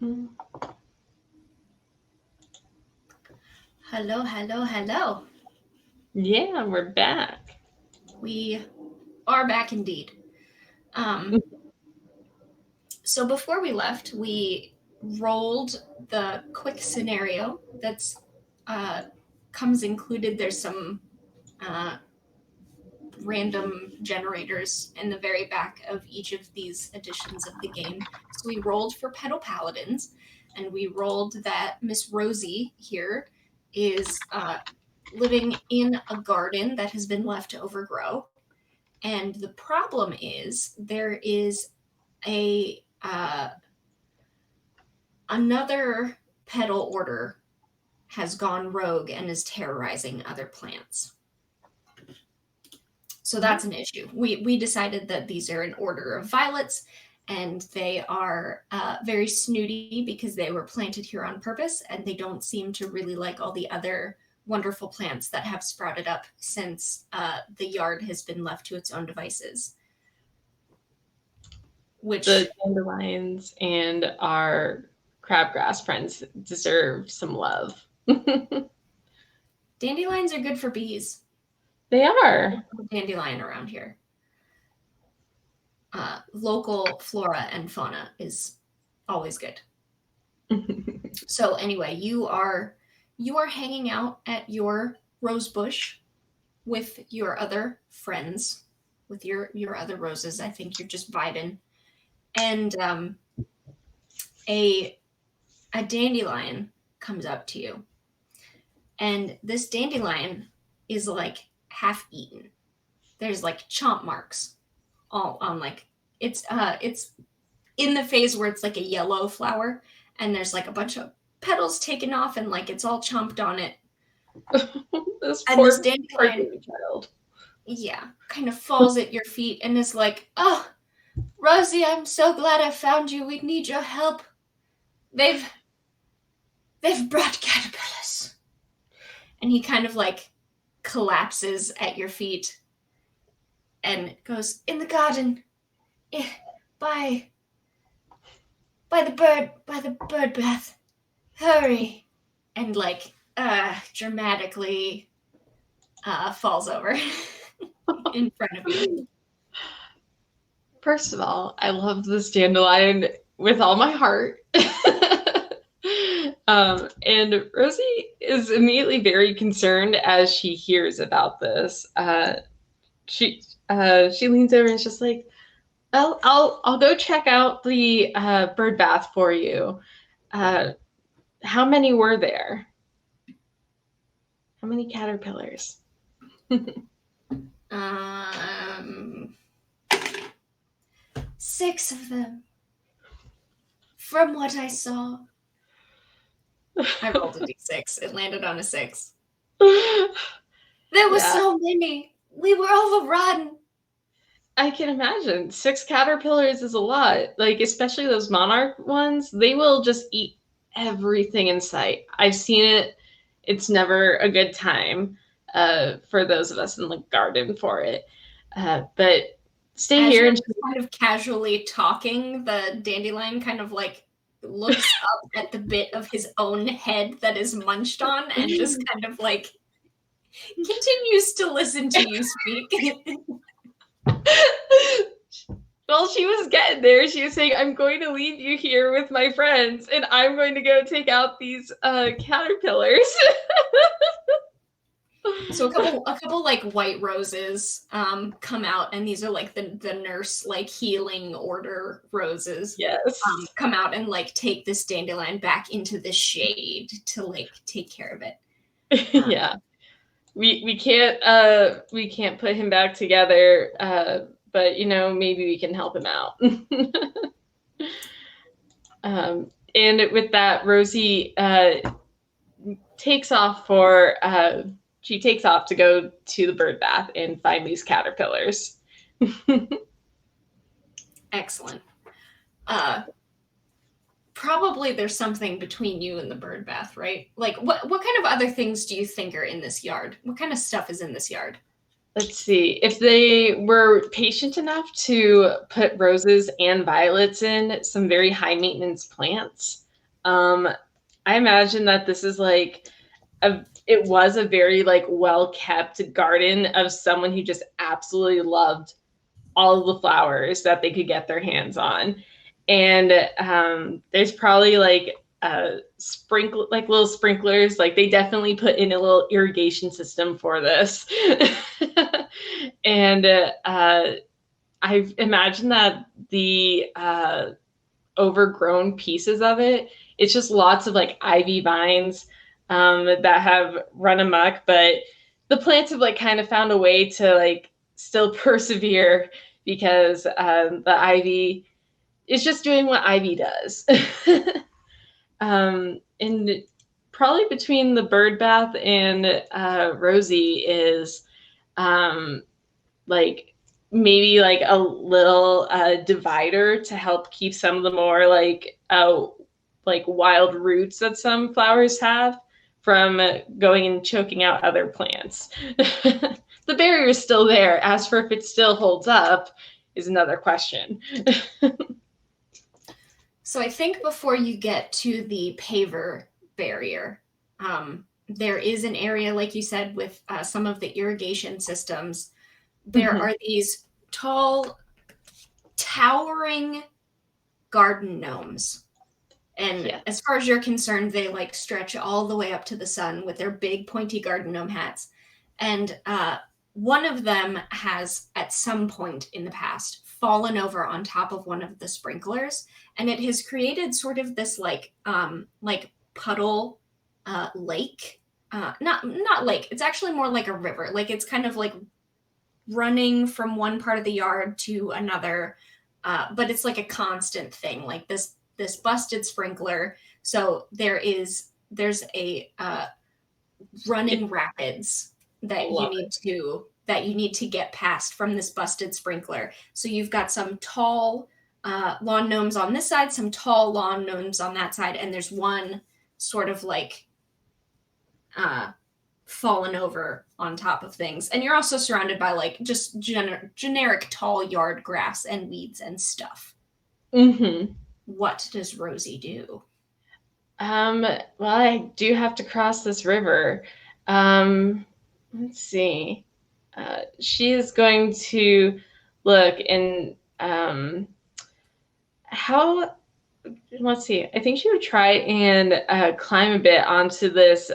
Mm. Hello, hello, hello. Yeah, we're back. We are back indeed. So before we left, we rolled the quick scenario that's comes included. There's some uh, random generators in the very back of each of these editions of the game. So we rolled for Petal Paladins, and we rolled that Miss Rosie here is living in a garden that has been left to overgrow. And the problem is there is a another petal order has gone rogue and is terrorizing other plants. So that's an issue. We decided that these are an order of violets, and they are very snooty because they were planted here on purpose, and they don't seem to really like all the other wonderful plants that have sprouted up since the yard has been left to its own devices. Which The dandelions and our crabgrass friends deserve some love. dandelions are good for bees. They are. Dandelion around here. Local flora and fauna is always good. So anyway, you are hanging out at your rose bush with your other friends, with your other roses. I think you're just vibing, and a dandelion comes up to you, and this dandelion is like half eaten. There's like chomp marks all on like it's in the phase where it's like a yellow flower, and there's like a bunch of petals taken off, and like it's all chomped on it. This And poor, this poor dandelion, baby child. yeah, kind of falls at your feet and is like, "Oh, Rosie, I'm so glad I found you. We need your help. They've brought caterpillars." And he kind of like collapses at your feet and goes, "In the garden, by the bird bath. Hurry." And like dramatically falls over in front of you. First of all, I love this dandelion with all my heart. And Rosie is immediately very concerned as she hears about this. She leans over and is just like, I'll go check out the bird bath for you. How many were there? How many caterpillars? Um, 6 of them, from what I saw. I rolled a d6. It landed on a 6. There were so many. We were overrun. I can imagine. 6 caterpillars is a lot. Like, especially those monarch ones, they will just eat everything in sight. I've seen it. It's never a good time for those of us in the garden for it. But stay As here you're and kind of casually talking, the dandelion kind of like looks up at the bit of his own head that is munched on and just kind of like continues to listen to you speak. well, she was getting there. She was saying, I'm going to leave you here with my friends, and I'm going to go take out these caterpillars. So a couple like white roses come out, and these are like the nurse like healing order roses. Yes. Come out and like take this dandelion back into the shade to like take care of it. Yeah. We can't put him back together, but maybe we can help him out. And with that, Rosie takes off to go to the bird bath and find these caterpillars. Excellent. Probably there's something between you and the bird bath, right? Like what kind of other things do you think are in this yard? What kind of stuff is in this yard? Let's see. If they were patient enough to put roses and violets in, some very high maintenance plants. Um, I imagine that this is like it was a very like well kept garden of someone who just absolutely loved all of the flowers that they could get their hands on. And there's probably like sprinkle like little sprinklers. Like they definitely put in a little irrigation system for this. And I imagine that the overgrown pieces of it, it's just lots of like ivy vines that have run amok, but the plants have like kind of found a way to like still persevere because the ivy is just doing what ivy does. And probably between the bird bath and Rosie is um, like maybe like a little divider to help keep some of the more like wild roots that some flowers have from going and choking out other plants. The barrier is still there. As for if it still holds up is another question. So I think before you get to the paver barrier, there is an area, like you said, with some of the irrigation systems. There Mm-hmm. are these tall, towering garden gnomes. And Yeah. as far as you're concerned, they like stretch all the way up to the sun with their big pointy garden gnome hats. And one of them has, at some point in the past, fallen over on top of one of the sprinklers, and it has created sort of this like puddle lake. Not lake. It's actually more like a river. Like it's kind of like running from one part of the yard to another, but it's like a constant thing. Like this busted sprinkler. So there's a It, running rapids I that love it. you need to get past from this busted sprinkler. So you've got some tall lawn gnomes on this side, some tall lawn gnomes on that side, and there's one sort of like uh, fallen over on top of things. And you're also surrounded by like just generic tall yard grass and weeds and stuff. Mm-hmm. What does Rosie do? Well, I do have to cross this river. Um, let's see. She is going to look and how. Let's see. I think she would try and climb a bit onto this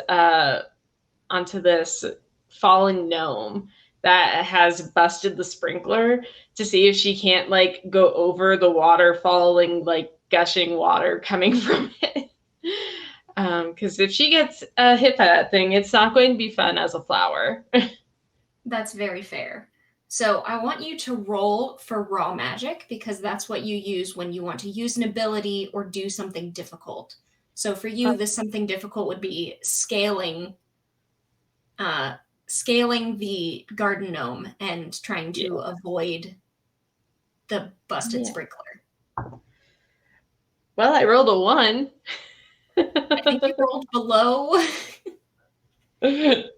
fallen gnome that has busted the sprinkler to see if she can't like go over the water falling like gushing water coming from it. Because if she gets hit by that thing, it's not going to be fun as a flower. That's very fair. So I want you to roll for raw magic because that's what you use when you want to use an ability or do something difficult. So for you, this something difficult would be uh, scaling the garden gnome and trying Yeah. to avoid the busted Yeah. sprinkler. Well, I rolled a one. I think you rolled below. I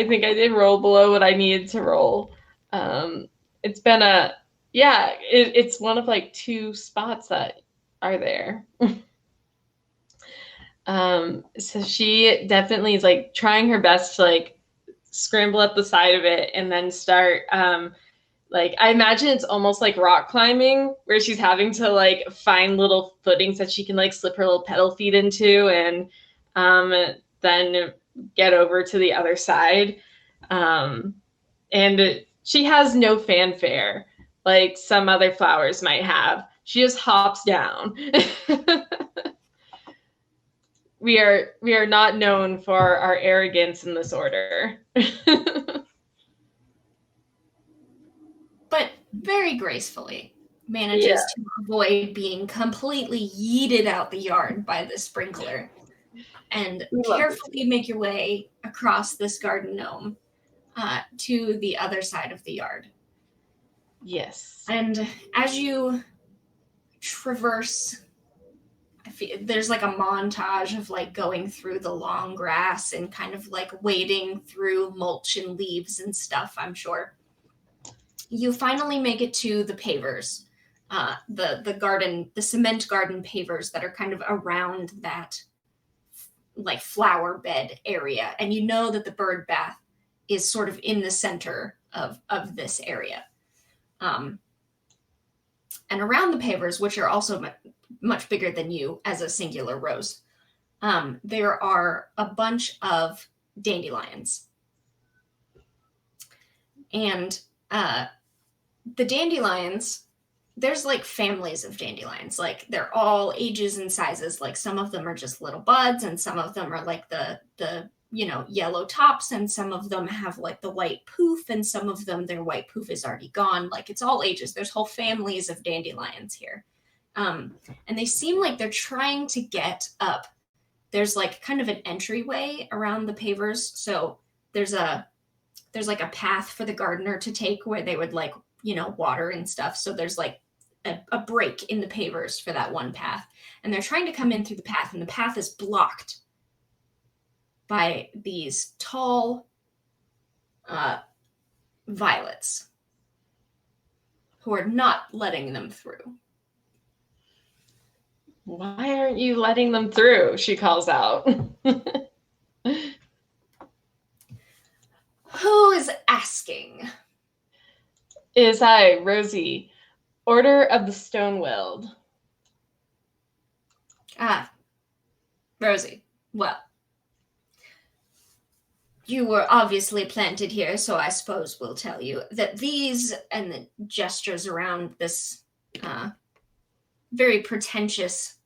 think I did roll below what I needed to roll. It's been it's one of like two spots that are there. So she definitely is like trying her best to like scramble up the side of it and then start like I imagine it's almost like rock climbing where she's having to like find little footings that she can like slip her little pedal feet into and then get over to the other side. Um, and she has no fanfare like some other flowers might have. She just hops down. We are not known for our arrogance in this order. But very gracefully Yeah, manages to avoid being completely yeeted out the yard by the sprinkler and we love it. carefully make your way across this garden gnome to the other side of the yard. Yes. And as you traverse, there's like a montage of like going through the long grass and kind of like wading through mulch and leaves and stuff, I'm sure. You finally make it to the pavers. the garden, the cement garden pavers that are kind of around that like flower bed area, and you know that the bird bath is sort of in the center of this area. Um, and around the pavers, which are also much bigger than you as a singular rose, there are a bunch of dandelions. And the dandelions, there's like families of dandelions. Like they're all ages and sizes. Like some of them are just little buds, and some of them are like the yellow tops, and some of them have like the white poof, and some of them their white poof is already gone. Like it's all ages. There's whole families of dandelions here. And they seem like they're trying to get up. There's like kind of an entryway around the pavers. So there's like a path for the gardener to take where they would like, water and stuff. So there's like a break in the pavers for that one path. And they're trying to come in through the path, and the path is blocked by these tall violets who are not letting them through. Why aren't you letting them through? She calls out. Who is asking? It is I, Rosie, Order of the Stone-Willed. Ah, Rosie. Well, you were obviously planted here, so I suppose we'll tell you that these, and the gestures around this very pretentious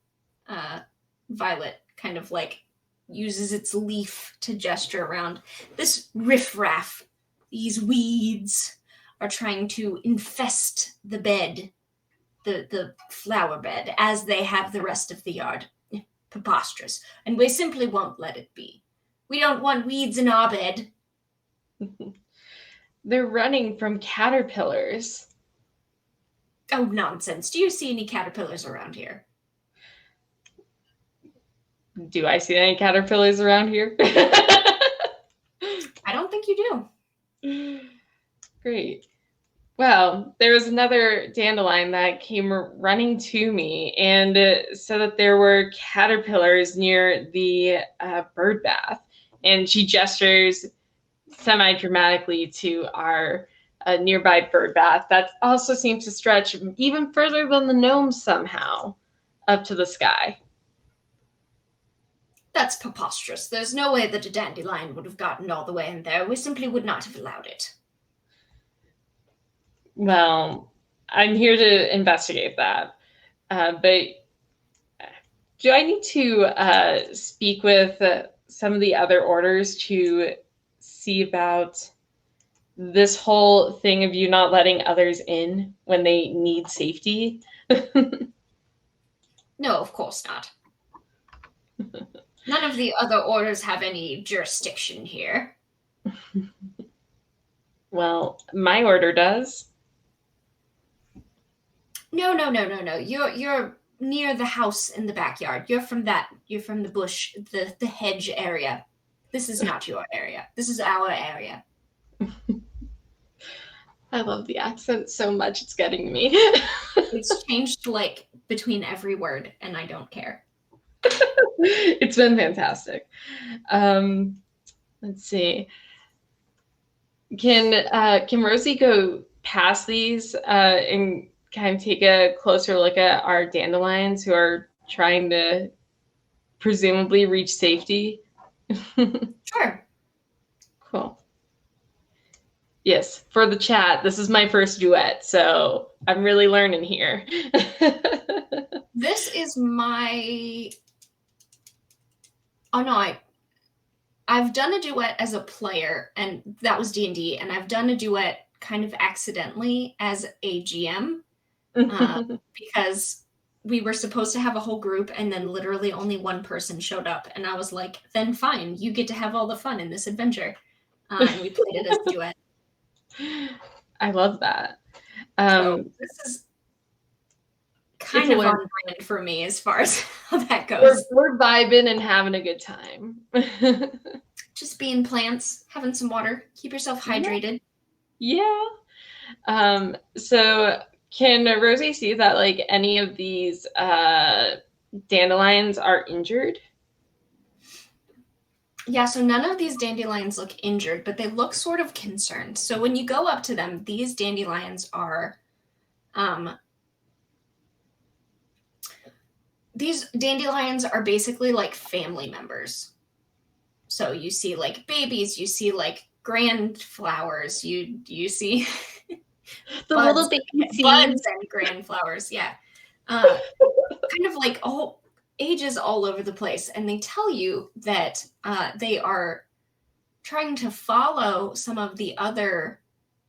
violet, kind of like uses its leaf to gesture around. This riffraff, these weeds, are trying to infest the bed, the flower bed, as they have the rest of the yard. Preposterous. And we simply won't let it be. We don't want weeds in our bed. They're running from caterpillars. Oh, nonsense. Do you see any caterpillars around here? Do I see any caterpillars around here? I don't think you do. Great. Well, there was another dandelion that came running to me and said that there were caterpillars near the bird bath. And she gestures semi-dramatically to our nearby bird bath that also seems to stretch even further than the gnomes somehow up to the sky. That's preposterous. There's no way that a dandelion would have gotten all the way in there. We simply would not have allowed it. Well, I'm here to investigate that. But do I need to speak with some of the other orders to see about this whole thing of you not letting others in when they need safety? No, of course not. None of the other orders have any jurisdiction here. Well, my order does. No. You're near the house in the backyard. You're from the bush, the hedge area. This is not your area. This is our area. I love the accent so much, it's getting me. It's changed like between every word, and I don't care. It's been fantastic. Let's see. Can Rosie go past these and kind of take a closer look at our dandelions who are trying to presumably reach safety? Sure. Cool. Yes, for the chat, this is my first duet, so I'm really learning here. This is my... Oh no, I've done a duet as a player, and that was D&D, and I've done a duet kind of accidentally as a GM, because we were supposed to have a whole group, and then literally only one person showed up, and I was like, then fine, you get to have all the fun in this adventure. And we played it as a duet. I love that. So this is kind of on brand for me as far as how that goes. We're vibing and having a good time. Just being plants, having some water, keep yourself hydrated. Yeah. So Can Rosie see that like any of these dandelions are injured? Yeah, so none of these dandelions look injured, but they look sort of concerned. So when you go up to them, these dandelions are um, these dandelions are basically like family members. So you see like babies, you see like grand flowers, you see The buds, little baby buds seeds. and grand flowers. Yeah, uh, kind of like all ages all over the place, and they tell you that they are trying to follow some of the other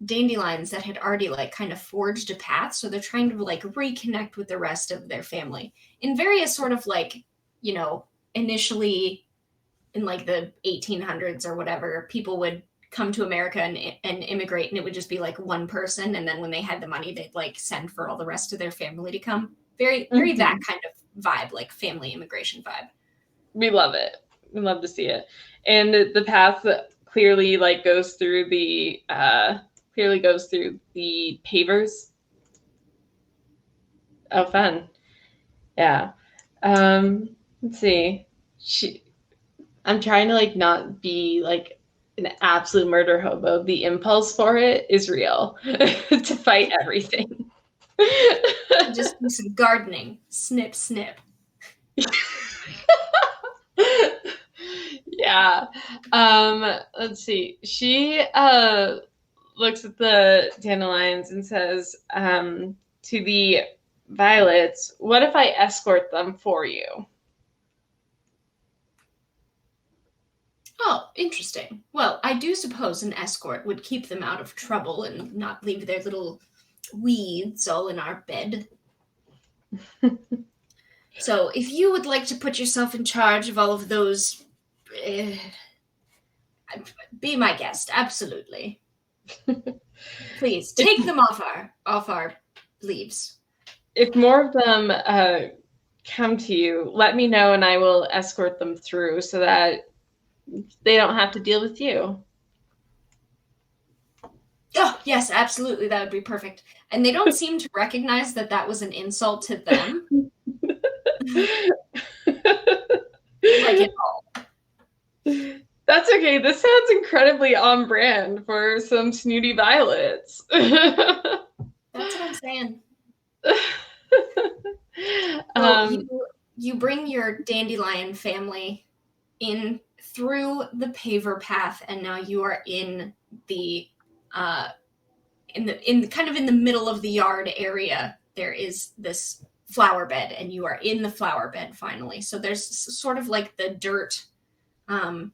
dandelions that had already like kind of forged a path. So they're trying to like reconnect with the rest of their family in various sort of like, you know, initially in like the 1800s or whatever, people would come to America and immigrate, and it would just be like one person. And then when they had the money, they'd like send for all the rest of their family to come. Very that Mm-hmm. kind of vibe, like family immigration vibe. We love it. We love to see it. And the path clearly like goes through the pavers. Oh, fun. Yeah. Let's see. I'm trying to like not be like an absolute murder hobo. The impulse for it is real to fight everything. Just do some gardening, snip, snip. Yeah. Let's see. She looks at the dandelions and says to the violets, "What if I escort them for you?" Oh, interesting. Well, I do suppose an escort would keep them out of trouble and not leave their little weeds all in our bed. So, if you would like to put yourself in charge of all of those, uh, be my guest. Absolutely. Please if, take them off our leaves. if more of them come to you, let me know and I will escort them through so that they don't have to deal with you. Oh, yes, absolutely. That would be perfect. And they don't seem to recognize that that was an insult to them, like at all. That's okay. This sounds incredibly on brand for some snooty violets. That's what I'm saying. So um, you bring your dandelion family in through the paver path, and now you are the uh, in kind of in the middle of the yard area. There is this flower bed, and you are in the flower bed finally. So there's sort of like the dirt. Um,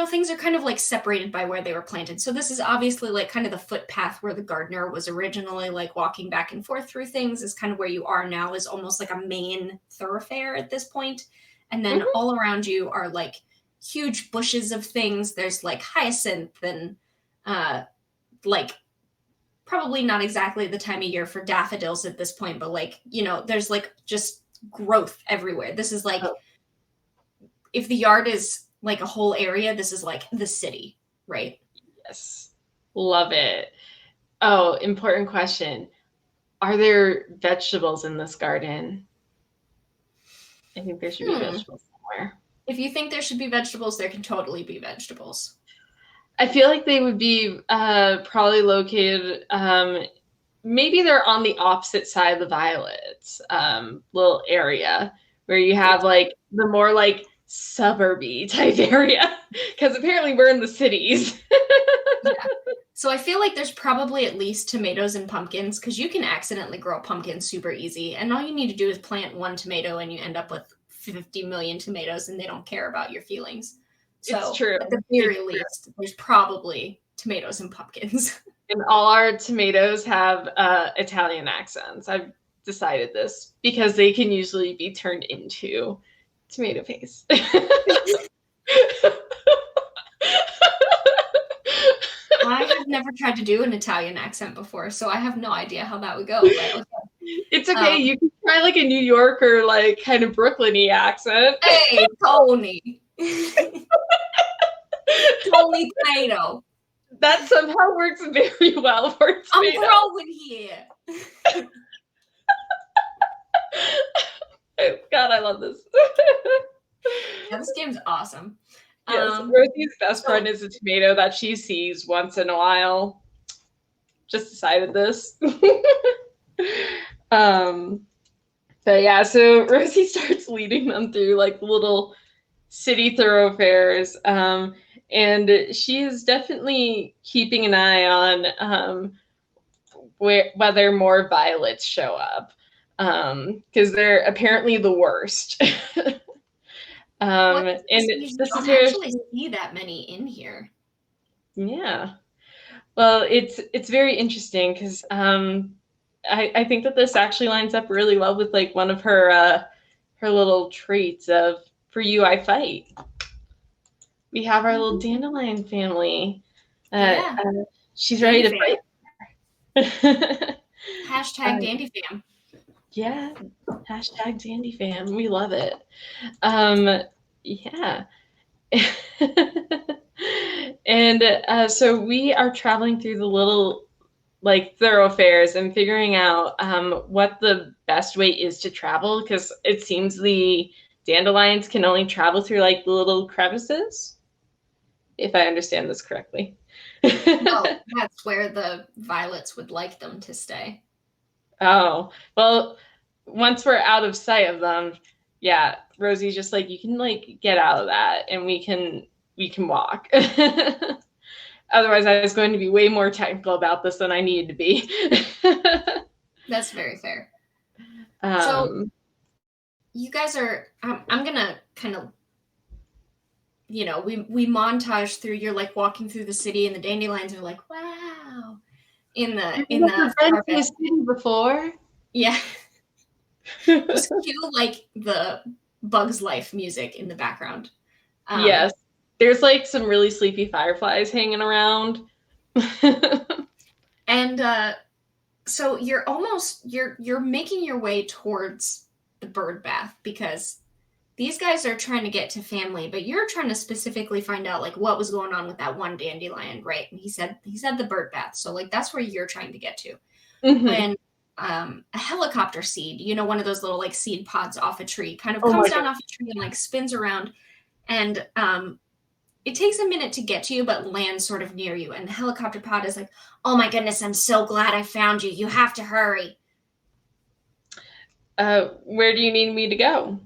Things are kind of like separated by where they were planted. So this is obviously like kind of the footpath where the gardener was originally like walking back and forth through things, is kind of where you are now, is almost like a main thoroughfare at this point. And then mhm. all around you are like huge bushes of things. There's like hyacinth and like probably not exactly the time of year for daffodils at this point, but like, there's like just growth everywhere. This is like, Oh, if the yard is like a whole area, this is like the city, right? yes. Love it. Oh, important question. Are there vegetables in this garden? I think there should be Hmm. vegetables somewhere. If you think there should be vegetables, there can totally be vegetables. I feel like they would be probably located, maybe they're on the opposite side of the violets little area where you have like the more like suburby type area because apparently we're in the cities. Yeah. So I feel like there's probably at least tomatoes and pumpkins, because you can accidentally grow a pumpkin super easy. And all you need to do is plant one tomato and you end up with 50 million tomatoes, and they don't care about your feelings. It's So true. at the It's very true. least, there's probably tomatoes and pumpkins. And all our tomatoes have Italian accents. I've decided this because they can usually be turned into tomato paste. I have never tried to do an Italian accent before, so I have no idea how that would go, but okay. It's okay. You can try like a New York or like kind of Brooklyn-y accent. Hey, Tony. Tony Tomato. That somehow works very well for I'm tomato. growing here. God, I love this. Yeah, this game's awesome. Yes, Um, Rosie's best so friend is a tomato that she sees once in a while. Just decided this. um, but yeah, so Rosie starts leading them through like little city thoroughfares. And she is definitely keeping an eye on whether more violets show up, because they're apparently the worst. what And you this is don't where, actually see that many in here. yeah. Well, it's very interesting because I think that this actually lines up really well with like one of her little traits of "For you, I fight." We have our little Mhm. dandelion family. Yeah, She's ready Dandy to fam. fight. Hashtag uh, Dandy fam. yeah, hashtag Dandy fam. We love it. Yeah. And so we are traveling through the little like thoroughfares and figuring out what the best way is to travel because it seems the dandelions can only travel through like the little crevices, if I understand this correctly. No, that's where the violets would like them to stay. Oh, well, once we're out of sight of them, yeah, Rosie's just like, you can like get out of that and we can walk. Otherwise, I was going to be way more technical about this than I needed to be. That's very fair. So um, you guys are. I'm gonna kind of, we montage through. You're like walking through the city, and the dandelions are like, wow, in the I've in never the been to a carpet. city before. Yeah, just cue like the Bugs Life music in the background. Yes. There's like some really sleepy fireflies hanging around. And so you're making your way towards the bird bath because these guys are trying to get to family, but you're trying to specifically find out like what was going on with that one dandelion, right? And he said the bird bath, so like that's where you're trying to get to. Mhm. When a helicopter seed, one of those little like seed pods off a tree, kind of Oh comes my god. down off a tree and like spins around, and it takes a minute to get to you, but lands sort of near you. And the helicopter pod is like, "Oh my goodness, I'm so glad I found you. You have to hurry." Where do you need me to go?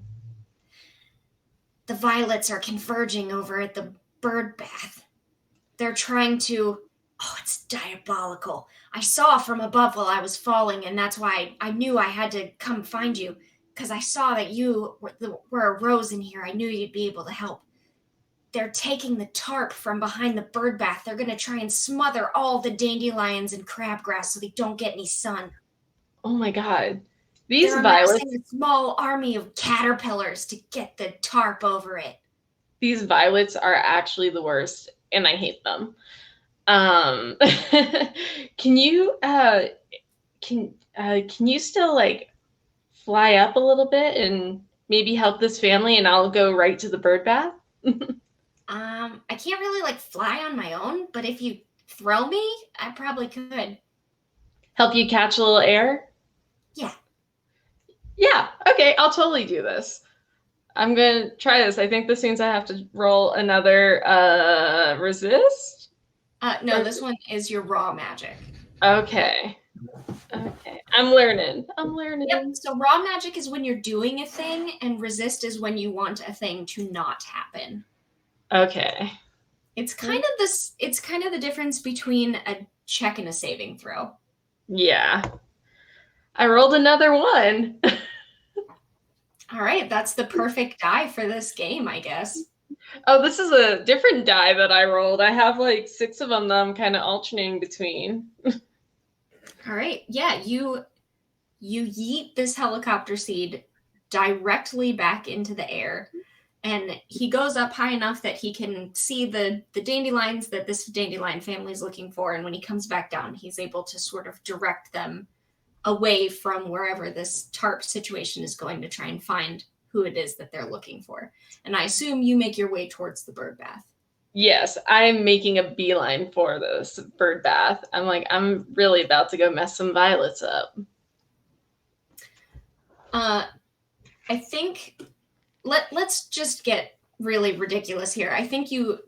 The violets are converging over at the bird bath. They're trying to. Oh, it's diabolical. I saw from above while I was falling, and that's why I knew I had to come find you. Because I saw that you were a rose in here. I knew you'd be able to help. They're taking the tarp from behind the bird bath. They're going to try and smother all the dandelions and crabgrass so they don't get any sun. Oh my god. These They're amassing violets, a small army of caterpillars to get the tarp over it. these violets are actually the worst and I hate them. Um can you can you still like fly up a little bit and maybe help this family and I'll go right to the bird bath? I can't really like fly on my own, but if you throw me, I probably could. Help you catch a little air? Yeah. Yeah, okay, I'll totally do this. I'm gonna try this. I think this means I have to roll another resist. No, Or this one is your raw magic. okay. Okay. I'm learning. I'm Yep. learning. So raw magic is when you're doing a thing, and resist is when you want a thing to not happen. Okay. It's kind of the difference between a check and a saving throw. Yeah. I rolled another one. All right, that's the perfect die for this game, I guess. Oh, this is a different die that I rolled. I have like 6 of them that I'm kind of alternating between. All right. Yeah, you yeet this helicopter seed directly back into the air, and he goes up high enough that he can see the dandelions that this dandelion family is looking for, and when he comes back down, he's able to sort of direct them away from wherever this tarp situation is going to try and find who it is that they're looking for. And I assume you make your way towards the bird bath. Yes, I'm making a beeline for this bird bath. I'm like, I'm really about to go mess some violets up. I think let's just get really ridiculous here. I think you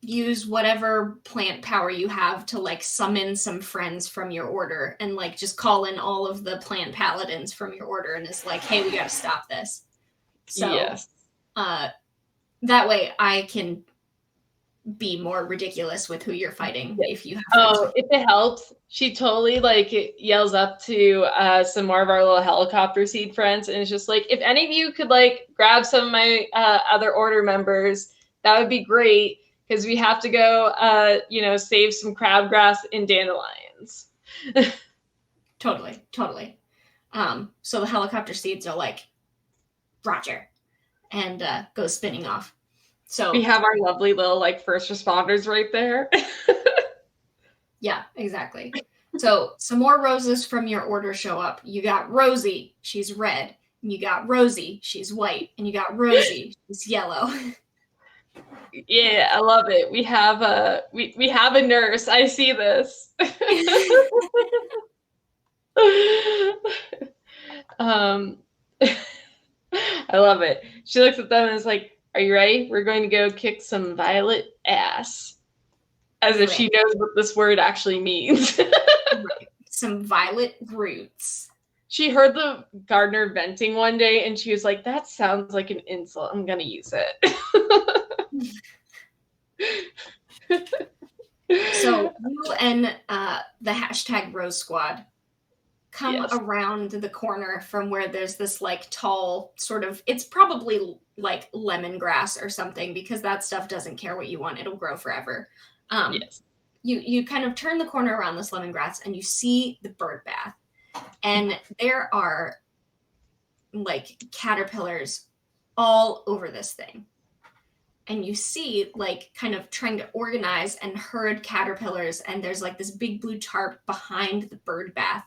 use whatever plant power you have to like summon some friends from your order and like just call in all of the plant paladins from your order and it's like, hey, we got to stop this. So Yes. that way I can be more ridiculous with who you're fighting if you have friends Oh, with if it helps, she totally like yells up to some more of our little helicopter seed friends, and it's just like, if any of you could like grab some of my other order members, that would be great because we have to go, save some crabgrass and dandelions. totally. So the helicopter seeds are like, Roger, and go spinning off. We So have our lovely little like first responders right there. yeah, exactly. So some more roses from your order show up. You got Rosie, she's red. And you got Rosie, she's white. And you got Rosie, she's yellow. Yeah, I love it. We have a nurse. I see this. um I love it. She looks at them and is like, "Are you ready? We're going to go kick some violet ass." As if she Right. knows what this word actually means. Right. Some violet roots. She heard the gardener venting one day and she was like, "That sounds like an insult. I'm going to use it." So you and the hashtag Rose Squad come Yes. around the corner from where there's this like tall sort of, it's probably like lemongrass or something because that stuff doesn't care what you want, it'll grow forever. um, Yes. you kind of turn the corner around this lemongrass and you see the bird bath, and there are like caterpillars all over this thing, and you see like kind of trying to organize and herd caterpillars, and there's like this big blue tarp behind the bird bath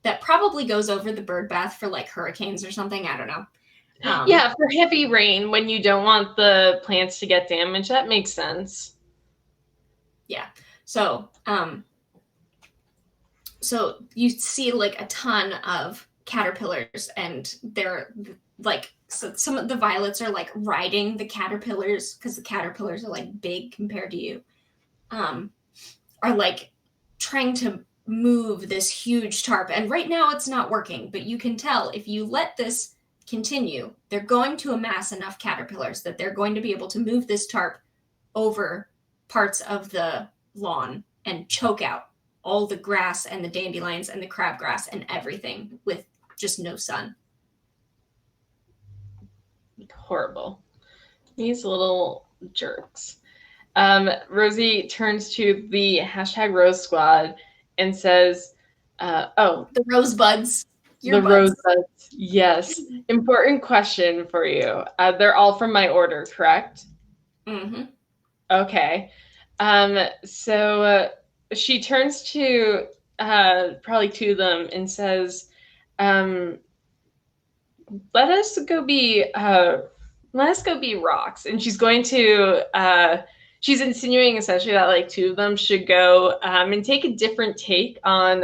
that probably goes over the bird bath for like hurricanes or something. I don't know. Yeah, for heavy rain when you don't want the plants to get damaged, that makes sense. Yeah. So, so you see like a ton of caterpillars, and they're like, so some of the violets are like riding the caterpillars because the caterpillars are like big compared to you. Um, are like trying to move this huge tarp, and right now it's not working. But you can tell if you let this continue, they're going to amass enough caterpillars that they're going to be able to move this tarp over parts of the lawn and choke out all the grass and the dandelions and the crabgrass and everything with just no sun. Horrible. These little jerks. Rosie turns to the hashtag Rose Squad and says, "Oh, The rosebuds, your the buds. rosebuds. Yes. Important question for you. They're all from my order, correct?" Mm-hmm. Okay. So she turns to probably two of them and says, um, "Let us go be rocks." And she's going to she's insinuating essentially that like two of them should go and take a different take on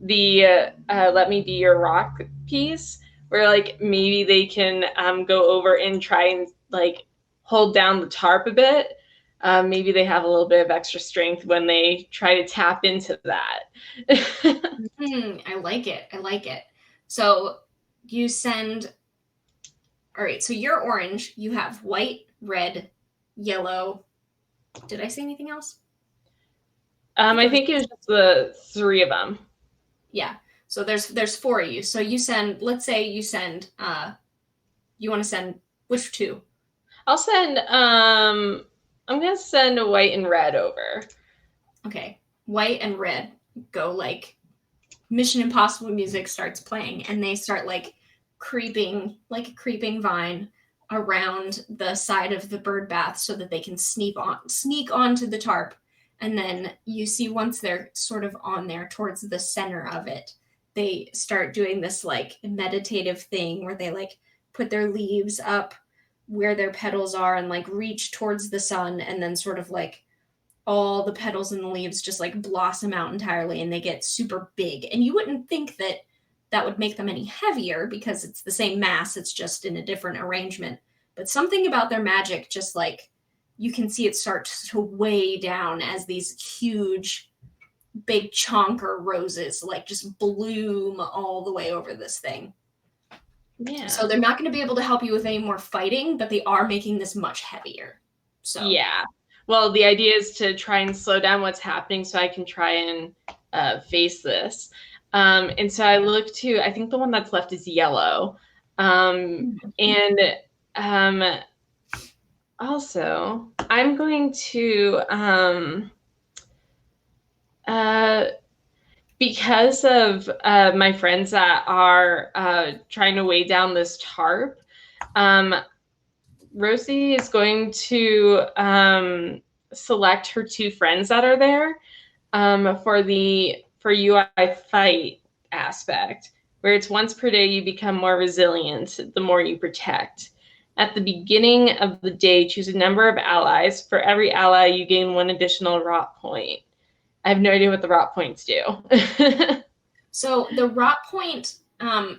the "Let me be your rock" piece, where like maybe they can go over and try and like hold down the tarp a bit. Maybe they have a little bit of extra strength when they try to tap into that. I like it. I like it. So you send. All right. So you're orange. You have white, red, yellow. Did I say anything else? I think it was just the three of them. Yeah. So there's four of you. So you send. Let's say you send. You want to send which two? I'll send. I'm gonna send white and red over. Okay. White and red go like Mission Impossible music starts playing, and they start like creeping like a creeping vine around the side of the bird bath so that they can sneak onto the tarp. And then you see once they're sort of on there towards the center of it, they start doing this like meditative thing where they like put their leaves up where their petals are and like reach towards the sun, and then sort of like all the petals and the leaves just like blossom out entirely and they get super big. And you wouldn't think that that would make them any heavier because it's the same mass, it's just in a different arrangement. But something about their magic, just like you can see it start to weigh down as these huge, big chonker roses like just bloom all the way over this thing. Yeah. So they're not going to be able to help you with any more fighting, but they are making this much heavier. So Yeah. Well, the idea is to try and slow down what's happening so I can try and face this. And so I look to, I think the one that's left is yellow. And also, I'm going to, because of my friends that are trying to weigh down this tarp, Rosie is going to select her two friends that are there for UI fight aspect, where it's once per day you become more resilient the more you protect. At the beginning of the day, choose a number of allies. For every ally, you gain one additional rot point. I have no idea what the rot points do. So the rot point,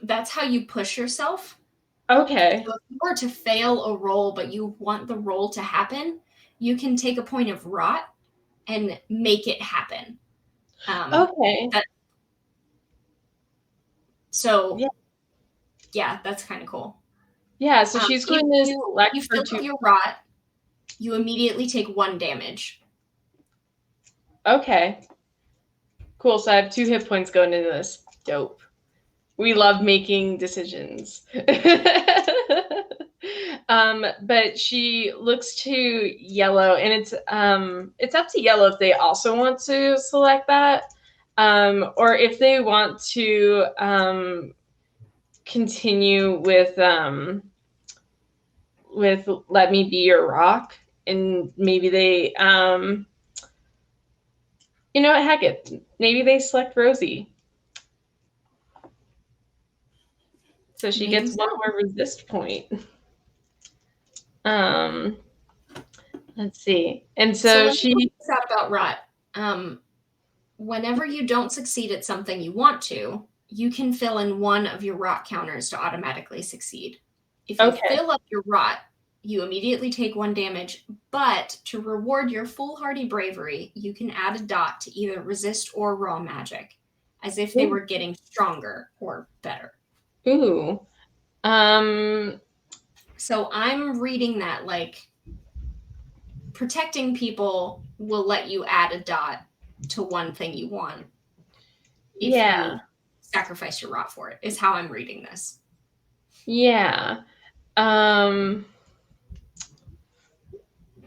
that's how you push yourself. Okay. So if you were to fail a roll, but you want the roll to happen, you can take a point of rot and make it happen. Okay. So yeah, that's kind of cool. Yeah, so she's going to select you her fill two. up your rot, you immediately take 1 damage. Okay. Cool. So I have 2 hit points going into this. Dope. We love making decisions. But she looks to yellow, and it's up to yellow if they also want to select that, or if they want to continue with Let Me Be Your Rock, and maybe they you know what, heck it, maybe they select Rosie. So she gets one more resist point. Let's see. And so she out about rot. Whenever you don't succeed at something you want to, you can fill in one of your rot counters to automatically succeed. If you fill up your rot, you immediately take 1 damage, but to reward your foolhardy bravery, you can add a dot to either resist or raw magic, as if they were getting stronger or better. Ooh. So I'm reading that like protecting people will let you add a dot to one thing you want. If you sacrifice your rot for it, is how I'm reading this. Yeah.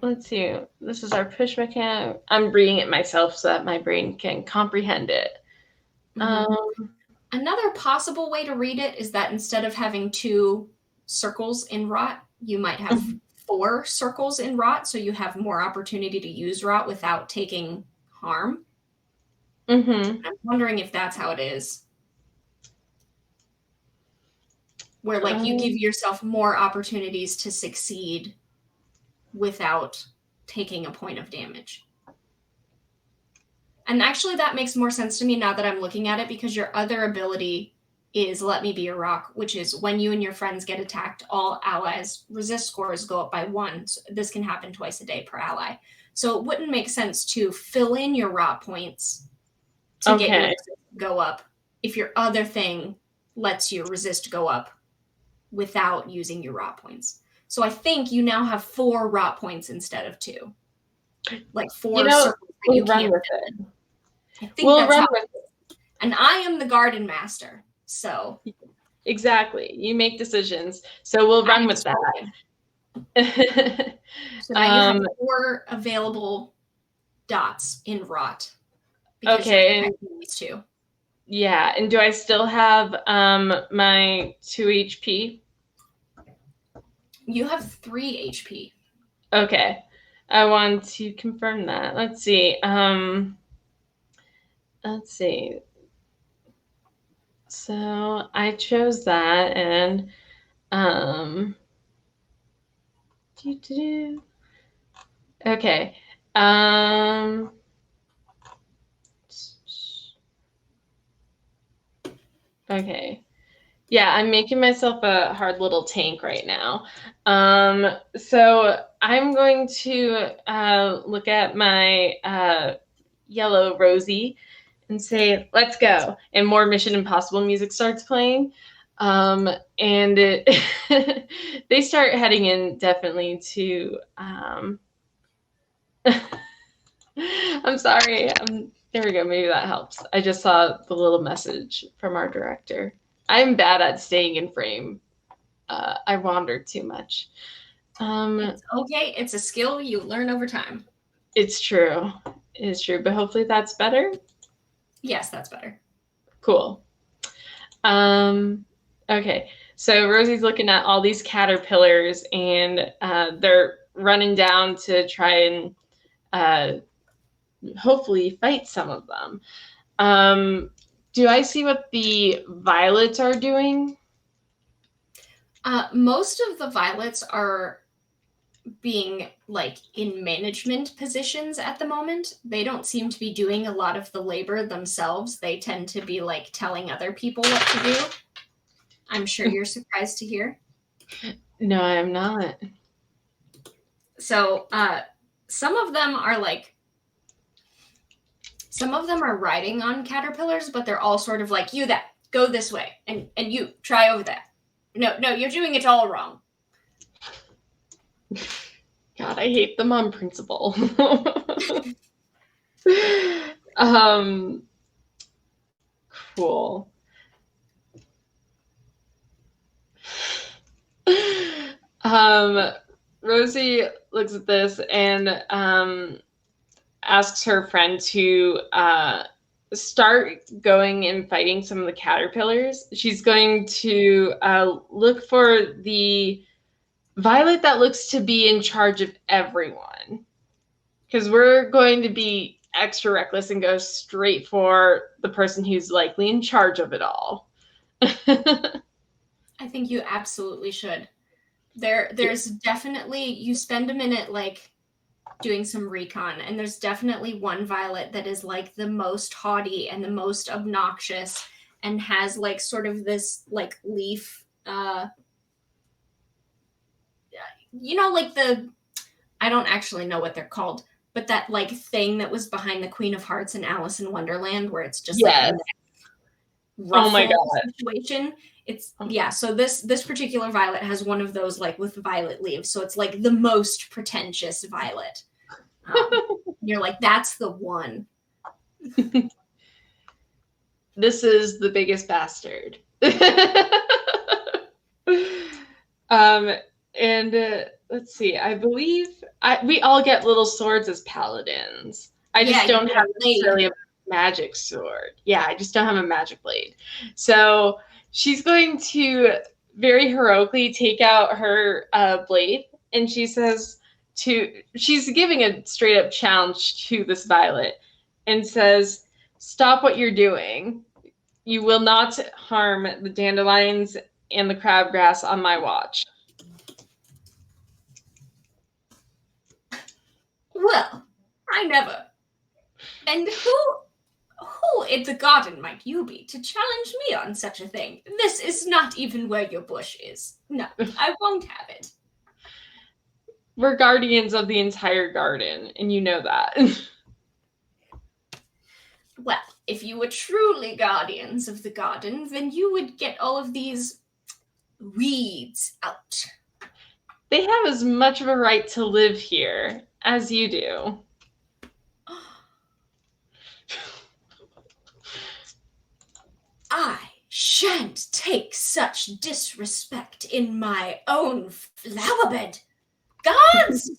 Let's see. This is our push mechanic. I'm reading it myself so that my brain can comprehend it. Another possible way to read it is that instead of having 2 circles in rot, you might have 4 circles in rot, so you have more opportunity to use rot without taking harm. I'm wondering if that's how it is. Where like you give yourself more opportunities to succeed without taking a point of damage. And actually that makes more sense to me now that I'm looking at it, because your other ability is Let Me Be Your Rock, which is when you and your friends get attacked, all allies' resist scores go up by 1. So this can happen twice a day per ally. So it wouldn't make sense to fill in your rot points to get your resist go up if your other thing lets your resist go up without using your rot points. So I think you now have 4 rot points instead of 2. Like 4 circles that you can't fit in. I think that's how it is. And I am the garden master, so. Exactly. You make decisions. So we'll run with that. So now you have 4 available dots in rot. Okay. These 2. Yeah. And do I still have my 2 HP? You have 3 HP. Okay. I want to confirm that. Let's see. Let's see. So I chose that, and Okay. Okay. Yeah, I'm making myself a hard little tank right now. So I'm going to look at my yellow Rosie and say, "Let's go." And more Mission Impossible music starts playing. And they start heading in definitely to. I'm sorry. There we go. Maybe that helps. I just saw the little message from our director. I'm bad at staying in frame. I wander too much. It's okay. It's a skill you learn over time. It's true. It's true. But hopefully that's better. Yes, that's better. Cool. Okay. So Rosie's looking at all these caterpillars, and they're running down to try and hopefully fight some of them. Do I see what the violets are doing? Most of the violets are being like in management positions at the moment. They don't seem to be doing a lot of the labor themselves. They tend to be like telling other people what to do. I'm sure you're surprised to hear. No, I am not. So some of them are riding on caterpillars, but they're all sort of like, you that, go this way, and you try over that. No, you're doing it all wrong. God, I hate them on principle. Cool. Rosie looks at this and asks her friend to start going and fighting some of the caterpillars. She's going to look for the violet that looks to be in charge of everyone. Because we're going to be extra reckless and go straight for the person who's likely in charge of it all. I think you absolutely should. There's definitely, you spend a minute like doing some recon, and there's definitely one violet that is like the most haughty and the most obnoxious and has like sort of this like leaf like I don't actually know what they're called, but that like thing that was behind the Queen of Hearts and Alice in Wonderland, where it's just like a ruffle oh my God. situation. It's so this particular violet has one of those like with violet leaves, so it's like the most pretentious violet. You're like, that's the one. This is the biggest bastard. And let's see. I believe we all get little swords as paladins. I just don't have necessarily a magic sword. Yeah, I just don't have a magic blade. So she's going to very heroically take out her blade, and she says she's giving a straight up challenge to this violet and says, "Stop what you're doing. You will not harm the dandelions and the crabgrass on my watch." Well, I never. And who in the garden might you be to challenge me on such a thing? This is not even where your bush is. No, I won't have it. We're guardians of the entire garden, and you know that. Well, if you were truly guardians of the garden, then you would get all of these weeds out. They have as much of a right to live here as you do. I shan't take such disrespect in my own flower bed. Guards,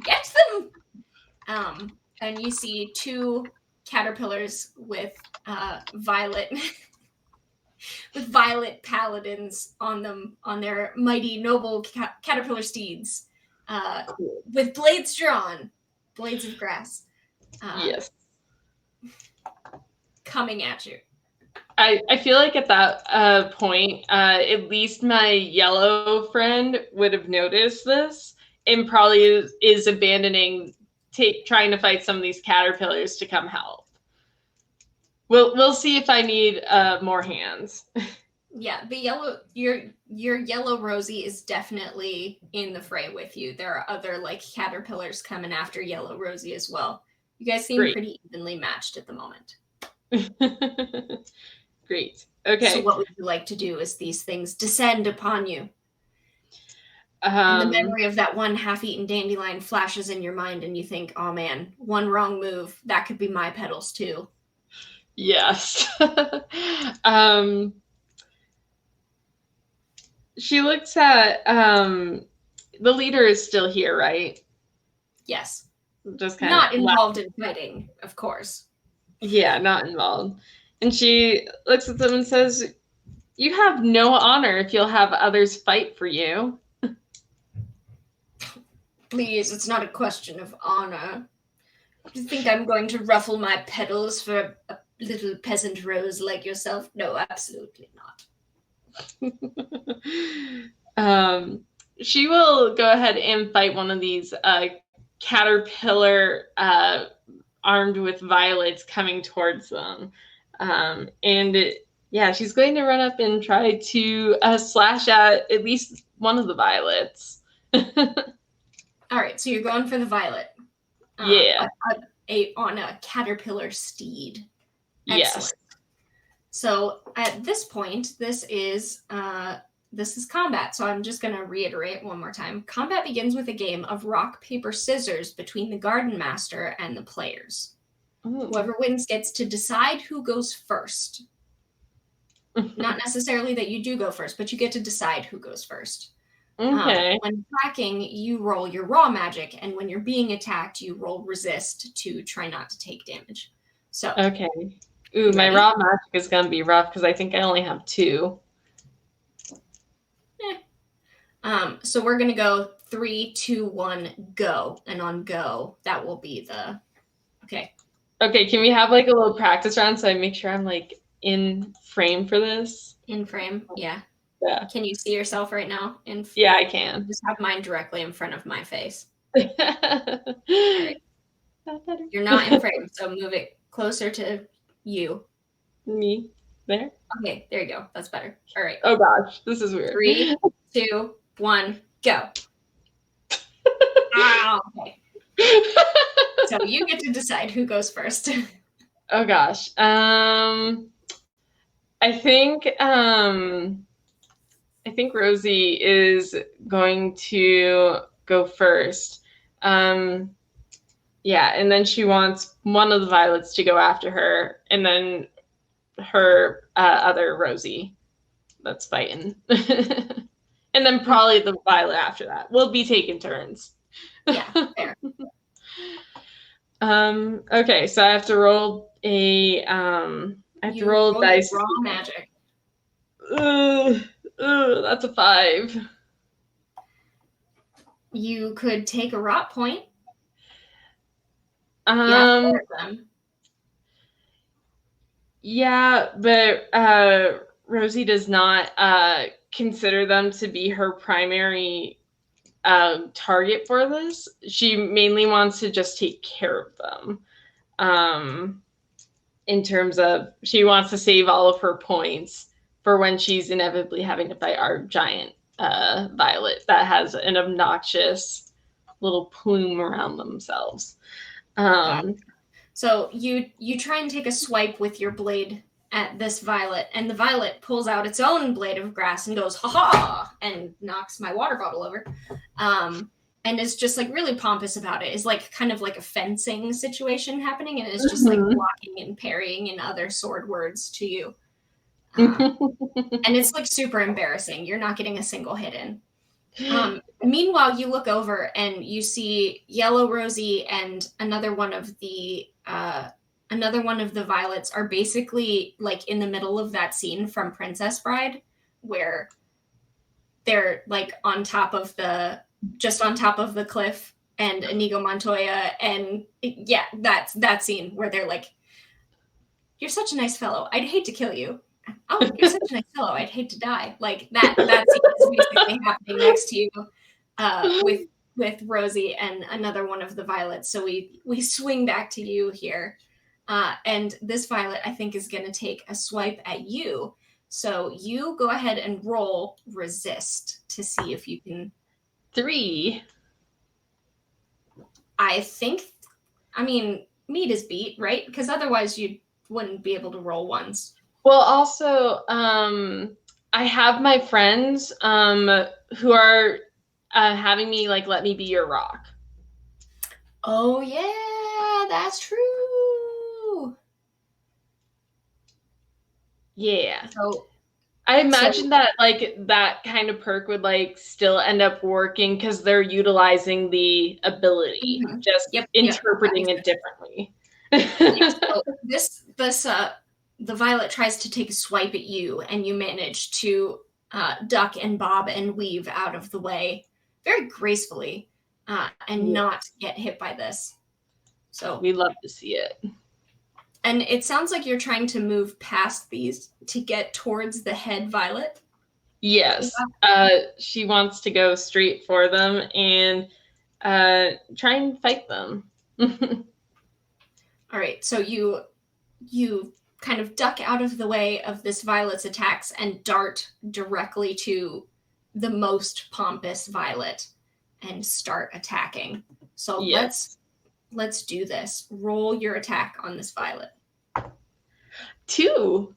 get them! And you see two caterpillars with violet paladins on them, on their mighty noble caterpillar steeds, with blades drawn, blades of grass. Yes. Coming at you. I feel like at that point, at least my yellow friend would have noticed this and probably is abandoning trying to fight some of these caterpillars to come help. We'll see if I need more hands. Yeah, the yellow your yellow Rosie is definitely in the fray with you. There are other like caterpillars coming after yellow Rosie as well. You guys seem Great. pretty evenly matched at the moment. Great. Okay. So what would you like to do as these things descend upon you? And the memory of that one half-eaten dandelion flashes in your mind, and you think, "Oh man, one wrong move, that could be my petals too." Yes. She looks at the leader is still here, right? Yes. Just kind Not of involved in fighting, of course. Yeah, not involved. And she looks at them and says, "You have no honor if you'll have others fight for you." Please, it's not a question of honor. Do you think I'm going to ruffle my petals for a little peasant rose like yourself? No, absolutely not. She will go ahead and fight one of these caterpillar armed with violets coming towards them. She's going to run up and try to slash at least one of the violets. All right, so you're going for the violet. Yeah. On a caterpillar steed. Yes. Excellent. So at this point, this is combat. So I'm just going to reiterate one more time. Combat begins with a game of rock, paper, scissors between the garden master and the players. Ooh. Whoever wins gets to decide who goes first. Not necessarily that you do go first, but you get to decide who goes first. Okay. When attacking, you roll your raw magic, and when you're being attacked, you roll resist to try not to take damage. So okay. Ooh, my raw magic is gonna be rough because I think I only have 2. So we're gonna go 3, 2, 1, go, and on go, that will be the okay. Okay, can we have like a little practice round so I make sure I'm like in frame for this? In frame, yeah. Yeah. Can you see yourself right now? Yeah, I can. Just have mine directly in front of my face. All right. You're not in frame, so move it closer to you. Me? There? Okay, there you go. That's better. All right. Oh gosh, this is weird. 3, 2, 1, go. Okay. So you get to decide who goes first. Oh gosh. I think Rosie is going to go first. Yeah, and then she wants one of the violets to go after her, and then her other Rosie that's fighting. And then probably the violet after that. We'll be taking turns. Yeah, fair. Okay, so I have to roll a dice. Raw magic. That's a 5. You could take a rot point. Yeah, but Rosie does not consider them to be her primary target for this. She mainly wants to just take care of them. In terms of she wants to save all of her points for when she's inevitably having to fight our giant violet that has an obnoxious little plume around themselves. So you try and take a swipe with your blade at this violet, and the violet pulls out its own blade of grass and goes, "Ha ha!" and knocks my water bottle over. And is just like really pompous about it. Is like kind of like a fencing situation happening, and is just like blocking and parrying and other sword words to you. And it's like super embarrassing. You're not getting a single hit in. Meanwhile, you look over and you see Yellow Rosie and another one of the violets are basically like in the middle of that scene from Princess Bride, where they're like on top of the cliff, and Inigo Montoya, and yeah, that's that scene where they're like, "You're such a nice fellow. I'd hate to kill you." "Oh, you're such a nice fellow. I'd hate to die." Like that scene is basically happening next to you, with Rosie and another one of the violets. So we swing back to you here. And this violet, I think, is going to take a swipe at you. So you go ahead and roll resist to see if you can. 3. I think, I mean, meat is beat, right? Because otherwise you wouldn't be able to roll ones. Well, also, I have my friends who are having me like let me be your rock. Oh yeah, that's true. Yeah. So I imagine that like that kind of perk would like still end up working because they're utilizing the ability, just yep, interpreting it differently. So this the violet tries to take a swipe at you, and you manage to duck and bob and weave out of the way very gracefully, and not get hit by this. So we love to see it. And it sounds like you're trying to move past these to get towards the head violet. Yes. She wants to go straight for them and try and fight them. All right, so you kind of duck out of the way of this violet's attacks and dart directly to the most pompous violet and start attacking. So yes. let's do this. Roll your attack on this violet. 2.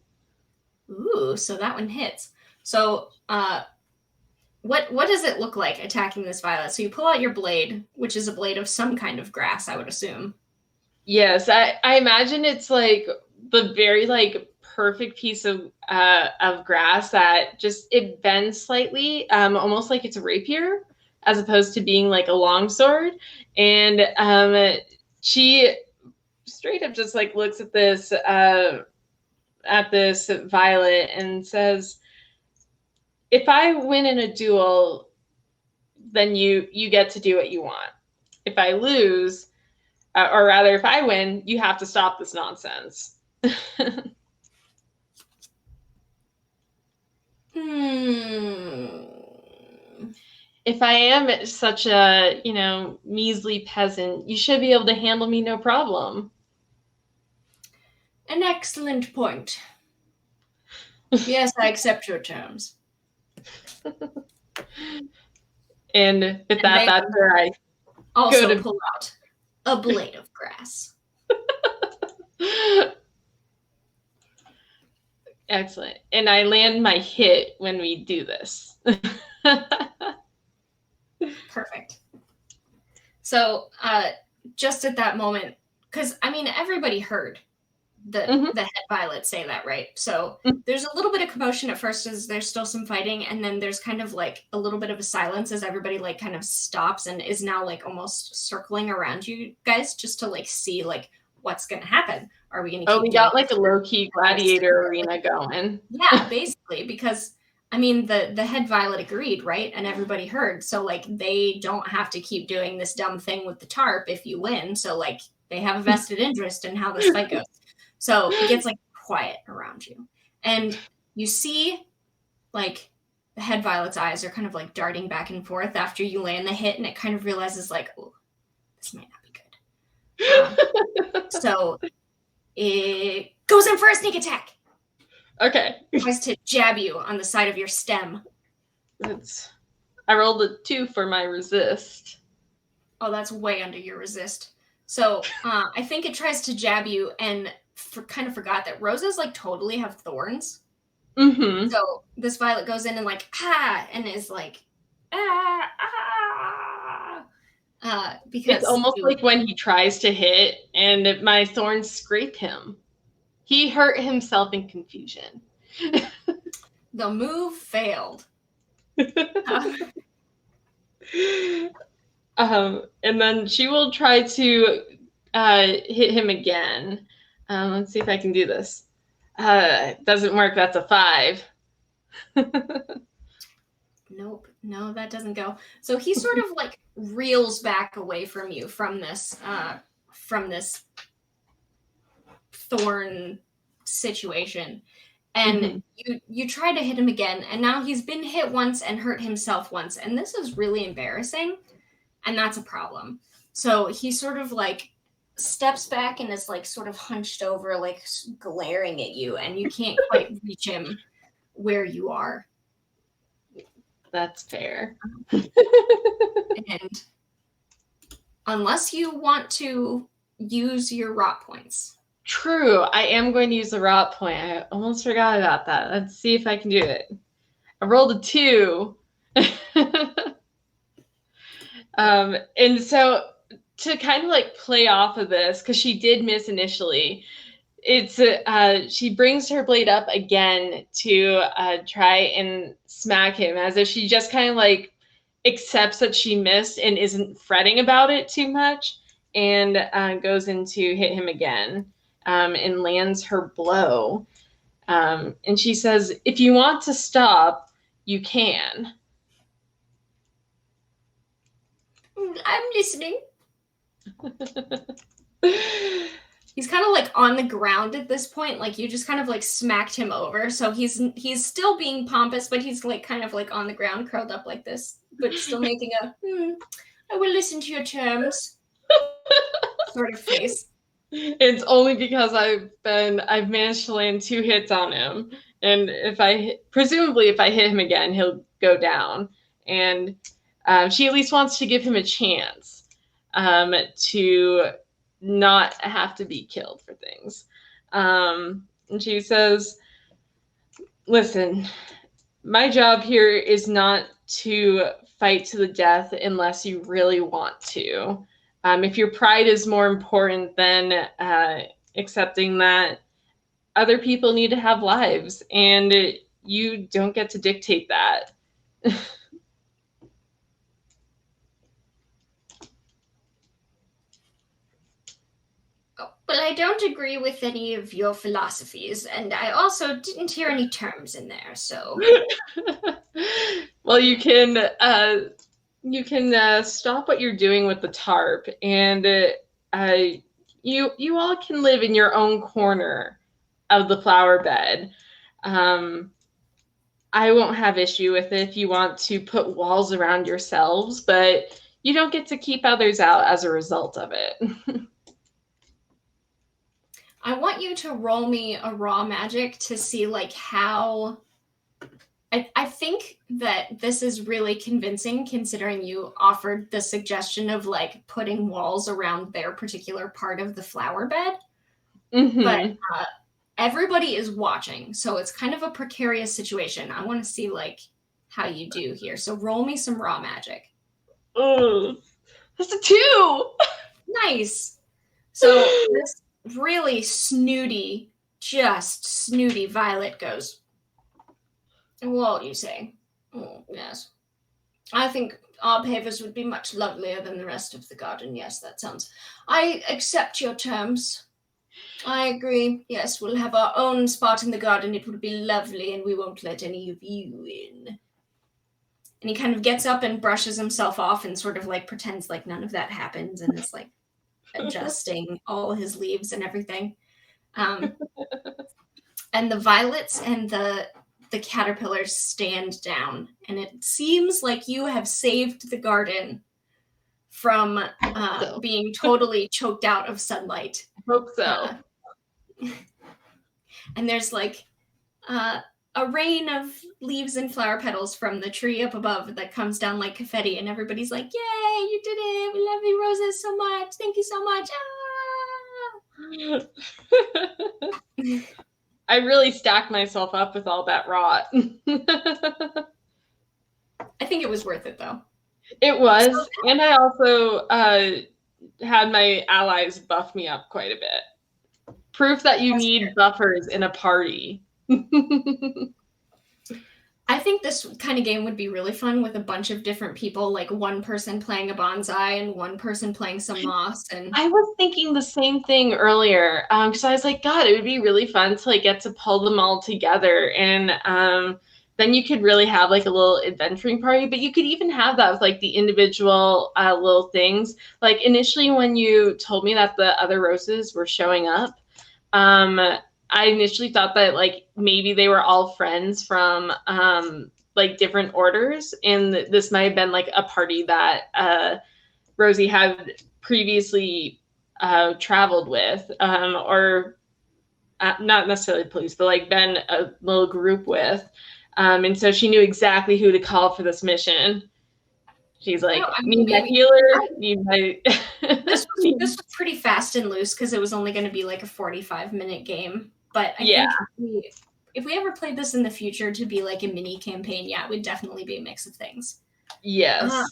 Ooh, so that one hits. So what does it look like attacking this violet? So you pull out your blade, which is a blade of some kind of grass, I would assume. Yes, I imagine it's like the very like perfect piece of grass that just it bends slightly, almost like it's a rapier, as opposed to being like a longsword. And she straight up just like looks at this violet and says, "If I win in a duel, then you get to do what you want. If I lose." Or rather, if I win, you have to stop this nonsense. If I am such a, measly peasant, you should be able to handle me no problem. An excellent point. Yes, I accept your terms. And with that, that's where I also go to pull out a blade of grass. Excellent. And I land my hit when we do this. Perfect. So just at that moment, because I mean, everybody heard the head violet say that, right? So there's a little bit of commotion at first as there's still some fighting, and then there's kind of like a little bit of a silence as everybody like kind of stops and is now like almost circling around you guys just to like see like what's gonna happen. Are we gonna keep we got like a low-key gladiator arena going. Yeah, basically, because I mean the head violet agreed, right? And everybody heard. So like they don't have to keep doing this dumb thing with the tarp if you win. So like they have a vested interest in how this fight goes. So it gets like quiet around you. And you see like the head violet's eyes are kind of like darting back and forth after you land the hit, and it kind of realizes like, oh, this might not be good. So it goes in for a sneak attack. Okay. It tries to jab you on the side of your stem. I rolled a 2 for my resist. Oh, that's way under your resist. So I think it tries to jab you and kind of forgot that roses like totally have thorns. So this violet goes in and like and is like because it's almost like when he tries to hit and my thorns scrape him. He hurt himself in confusion. The move failed. And then she will try to hit him again. Let's see if I can do this. Doesn't work. That's a 5. Nope. No, that doesn't go. So he sort of like reels back away from you from this thorn situation. And you try to hit him again, and now he's been hit once and hurt himself once. And this is really embarrassing and that's a problem. So he sort of like steps back and is like sort of hunched over, like glaring at you, and you can't quite reach him where you are. That's fair. And unless you want to use your rot points. True. I am going to use the rot point. I almost forgot about that. Let's see if I can do it. I rolled a 2. And so to kind of like play off of this, because she did miss initially, it's she brings her blade up again to try and smack him, as if she just kind of like accepts that she missed and isn't fretting about it too much, and goes in to hit him again, and lands her blow. And she says, "If you want to stop, you can." I'm listening. He's kind of like on the ground at this point, like you just kind of like smacked him over, so he's still being pompous, but he's like kind of like on the ground curled up like this, but still making a I will listen to your terms sort of face. It's only because I've managed to land 2 hits on him, and presumably if I hit him again, he'll go down. And she at least wants to give him a chance to not have to be killed for things. And she says, "Listen, my job here is not to fight to the death unless you really want to. If your pride is more important than accepting that other people need to have lives, and you don't get to dictate that." Well, I don't agree with any of your philosophies, and I also didn't hear any terms in there, so. Well, you can stop what you're doing with the tarp, and you all can live in your own corner of the flower bed. I won't have issue with it if you want to put walls around yourselves, but you don't get to keep others out as a result of it. I want you to roll me a raw magic to see like how. I think that this is really convincing, considering you offered the suggestion of like putting walls around their particular part of the flower bed. Mm-hmm. But everybody is watching, so it's kind of a precarious situation. I want to see like how you do here. So roll me some raw magic. Oh, that's a 2. Nice. So this really snooty, just snooty Violet goes, "What do you say? Oh, yes. I think our pavers would be much lovelier than the rest of the garden. Yes, that sounds. I accept your terms. I agree. Yes, we'll have our own spot in the garden. It would be lovely, and we won't let any of you in." And he kind of gets up and brushes himself off and sort of like pretends like none of that happens and is like adjusting all his leaves and everything. And the violets and the caterpillars stand down, and it seems like you have saved the garden from being totally choked out of sunlight. Hope so. And there's like a rain of leaves and flower petals from the tree up above that comes down like confetti, and everybody's like, "Yay, you did it! We love you, roses, so much. Thank you so much." I really stacked myself up with all that rot. I think it was worth it, though. It was, and I also had my allies buff me up quite a bit. Proof that you need buffers in a party. I think this kind of game would be really fun with a bunch of different people, like one person playing a bonsai and one person playing some moss. And I was thinking the same thing earlier, because I was like, God, it would be really fun to like get to pull them all together, and then you could really have like a little adventuring party. But you could even have that with like the individual little things. Like initially when you told me that the other roses were showing up, I initially thought that like maybe they were all friends from like different orders, and this might have been like a party that Rosie had previously traveled with, or not necessarily police, but like been a little group with. And so she knew exactly who to call for this mission. She's No, like, I mean, need my maybe healer, need my. this was pretty fast and loose because it was only going to be like a 45-minute game. But I Yeah. think if we ever played this in the future to be like a mini campaign, yeah, it would definitely be a mix of things. Yes.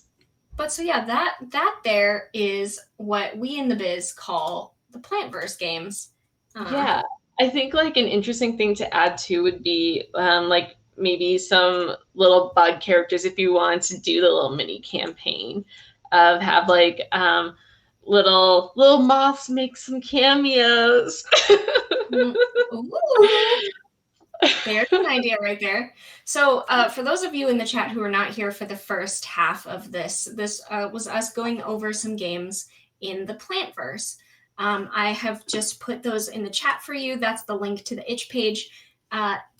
But so yeah, that there is what we in the biz call the Plantverse games. Yeah. I think like an interesting thing to add too would be like maybe some little bug characters if you want to do the little mini campaign of have like little moths make some cameos. Ooh, there's an idea right there. So, for those of you in the chat who are not here for the first half of this was us going over some games in the Plantverse. I have just put those in the chat for you. That's the link to the itch page.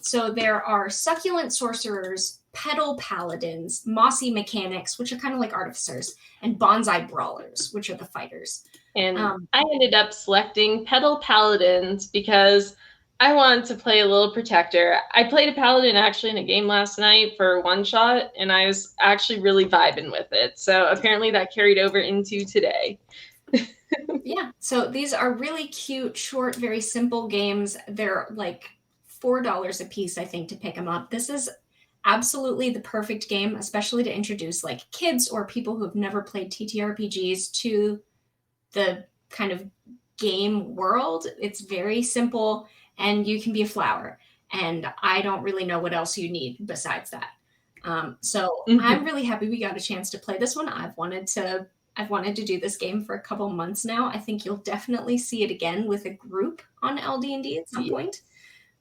So there are succulent sorcerers, petal paladins, mossy mechanics, which are kind of like artificers, and bonsai brawlers, which are the fighters. And I ended up selecting petal paladins because I wanted to play a little protector. I played a paladin actually in a game last night for one shot, and I was actually really vibing with it. So apparently that carried over into today. Yeah, so these are really cute, short, very simple games. They're like $4 a piece, I think, to pick them up. This is absolutely the perfect game, especially to introduce like kids or people who have never played TTRPGs to the kind of game world. It's very simple, and you can be a flower. And I don't really know what else you need besides that. So I'm really happy we got a chance to play this one. I've wanted to do this game for a couple months now. I think you'll definitely see it again with a group on LD&D at some point.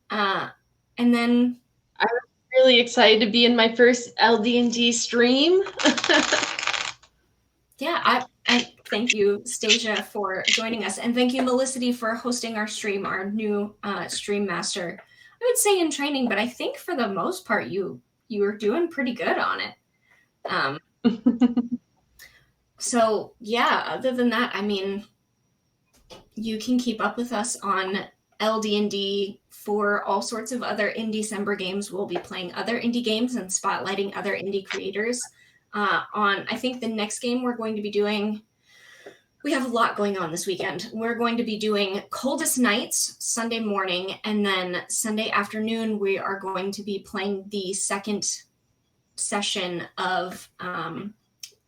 And then I'm really excited to be in my first LD&D stream. Yeah, I thank you, Stasia, for joining us, and thank you, Melicity, for hosting our stream, our new stream master. I would say in training, but I think for the most part, you were doing pretty good on it. So yeah, other than that, I mean, you can keep up with us on LD&D for all sorts of other Indie-Cember games. We'll be playing other indie games and spotlighting other indie creators. I think the next game we're going to be doing, we have a lot going on this weekend. We're going to be doing Coldest Nights Sunday morning, and then Sunday afternoon we are going to be playing the second session of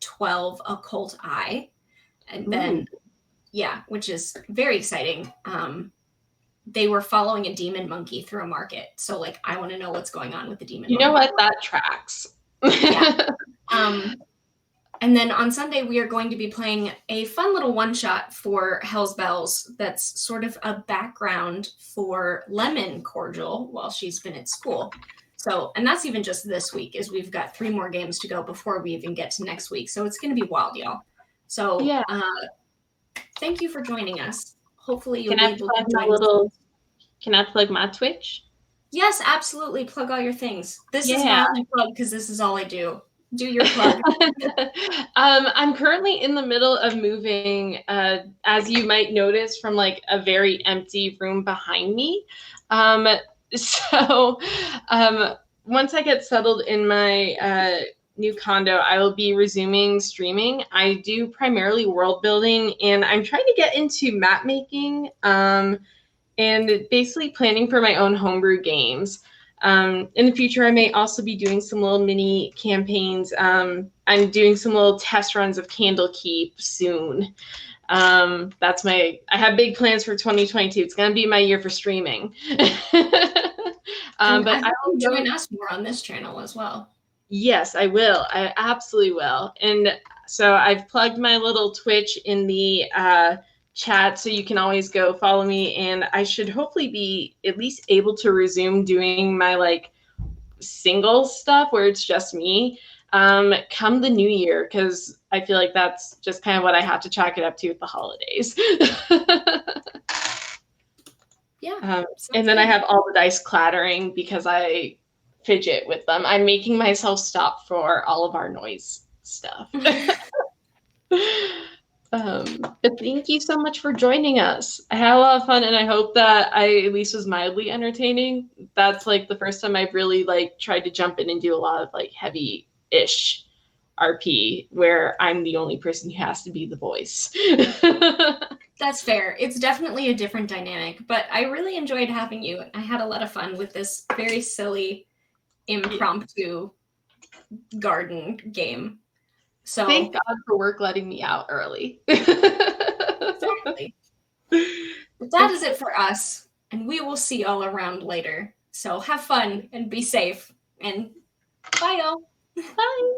12 Occult Eye. And then, yeah, which is very exciting. They were following a demon monkey through a market. So, like, I want to know what's going on with the demon monkey. You know what? That tracks. Yeah. And then on Sunday, we are going to be playing a fun little one-shot for Hell's Bells that's sort of a background for Lemon Cordial while she's been at school. So, and that's even just this week, is we've got 3 more games to go before we even get to next week. So it's going to be wild, y'all. So yeah. Thank you for joining us. Hopefully you'll be able to join us. Can I plug my Twitch? Yes, absolutely. Plug all your things. This is my only plug because this is all I do. Do your plug. I'm currently in the middle of moving, as you might notice from like a very empty room behind me. So once I get settled in my new condo, I will be resuming streaming. I do primarily world building, and I'm trying to get into map making and basically planning for my own homebrew games. In the future, I may also be doing some little mini campaigns. I'm doing some little test runs of Candlekeep soon. I have big plans for 2022. It's going to be my year for streaming. But I will join us more on this channel as well. Yes, I will. I absolutely will. And so I've plugged my little Twitch in the chat, so you can always go follow me, and I should hopefully be at least able to resume doing my like single stuff where it's just me come the new year, because I feel like that's just kind of what I have to chalk it up to with the holidays. Yeah. And then I have all the dice clattering because I fidget with them. I'm making myself stop for all of our noise stuff. But thank you so much for joining us. I had a lot of fun, and I hope that I at least was mildly entertaining. That's like the first time I've really like tried to jump in and do a lot of like heavy-ish RP where I'm the only person who has to be the voice. That's fair. It's definitely a different dynamic, but I really enjoyed having you. I had a lot of fun with this very silly, impromptu garden game. So thank God for work letting me out early. exactly. But that is it for us, and we will see y'all around later. So have fun and be safe, and bye y'all. Bye.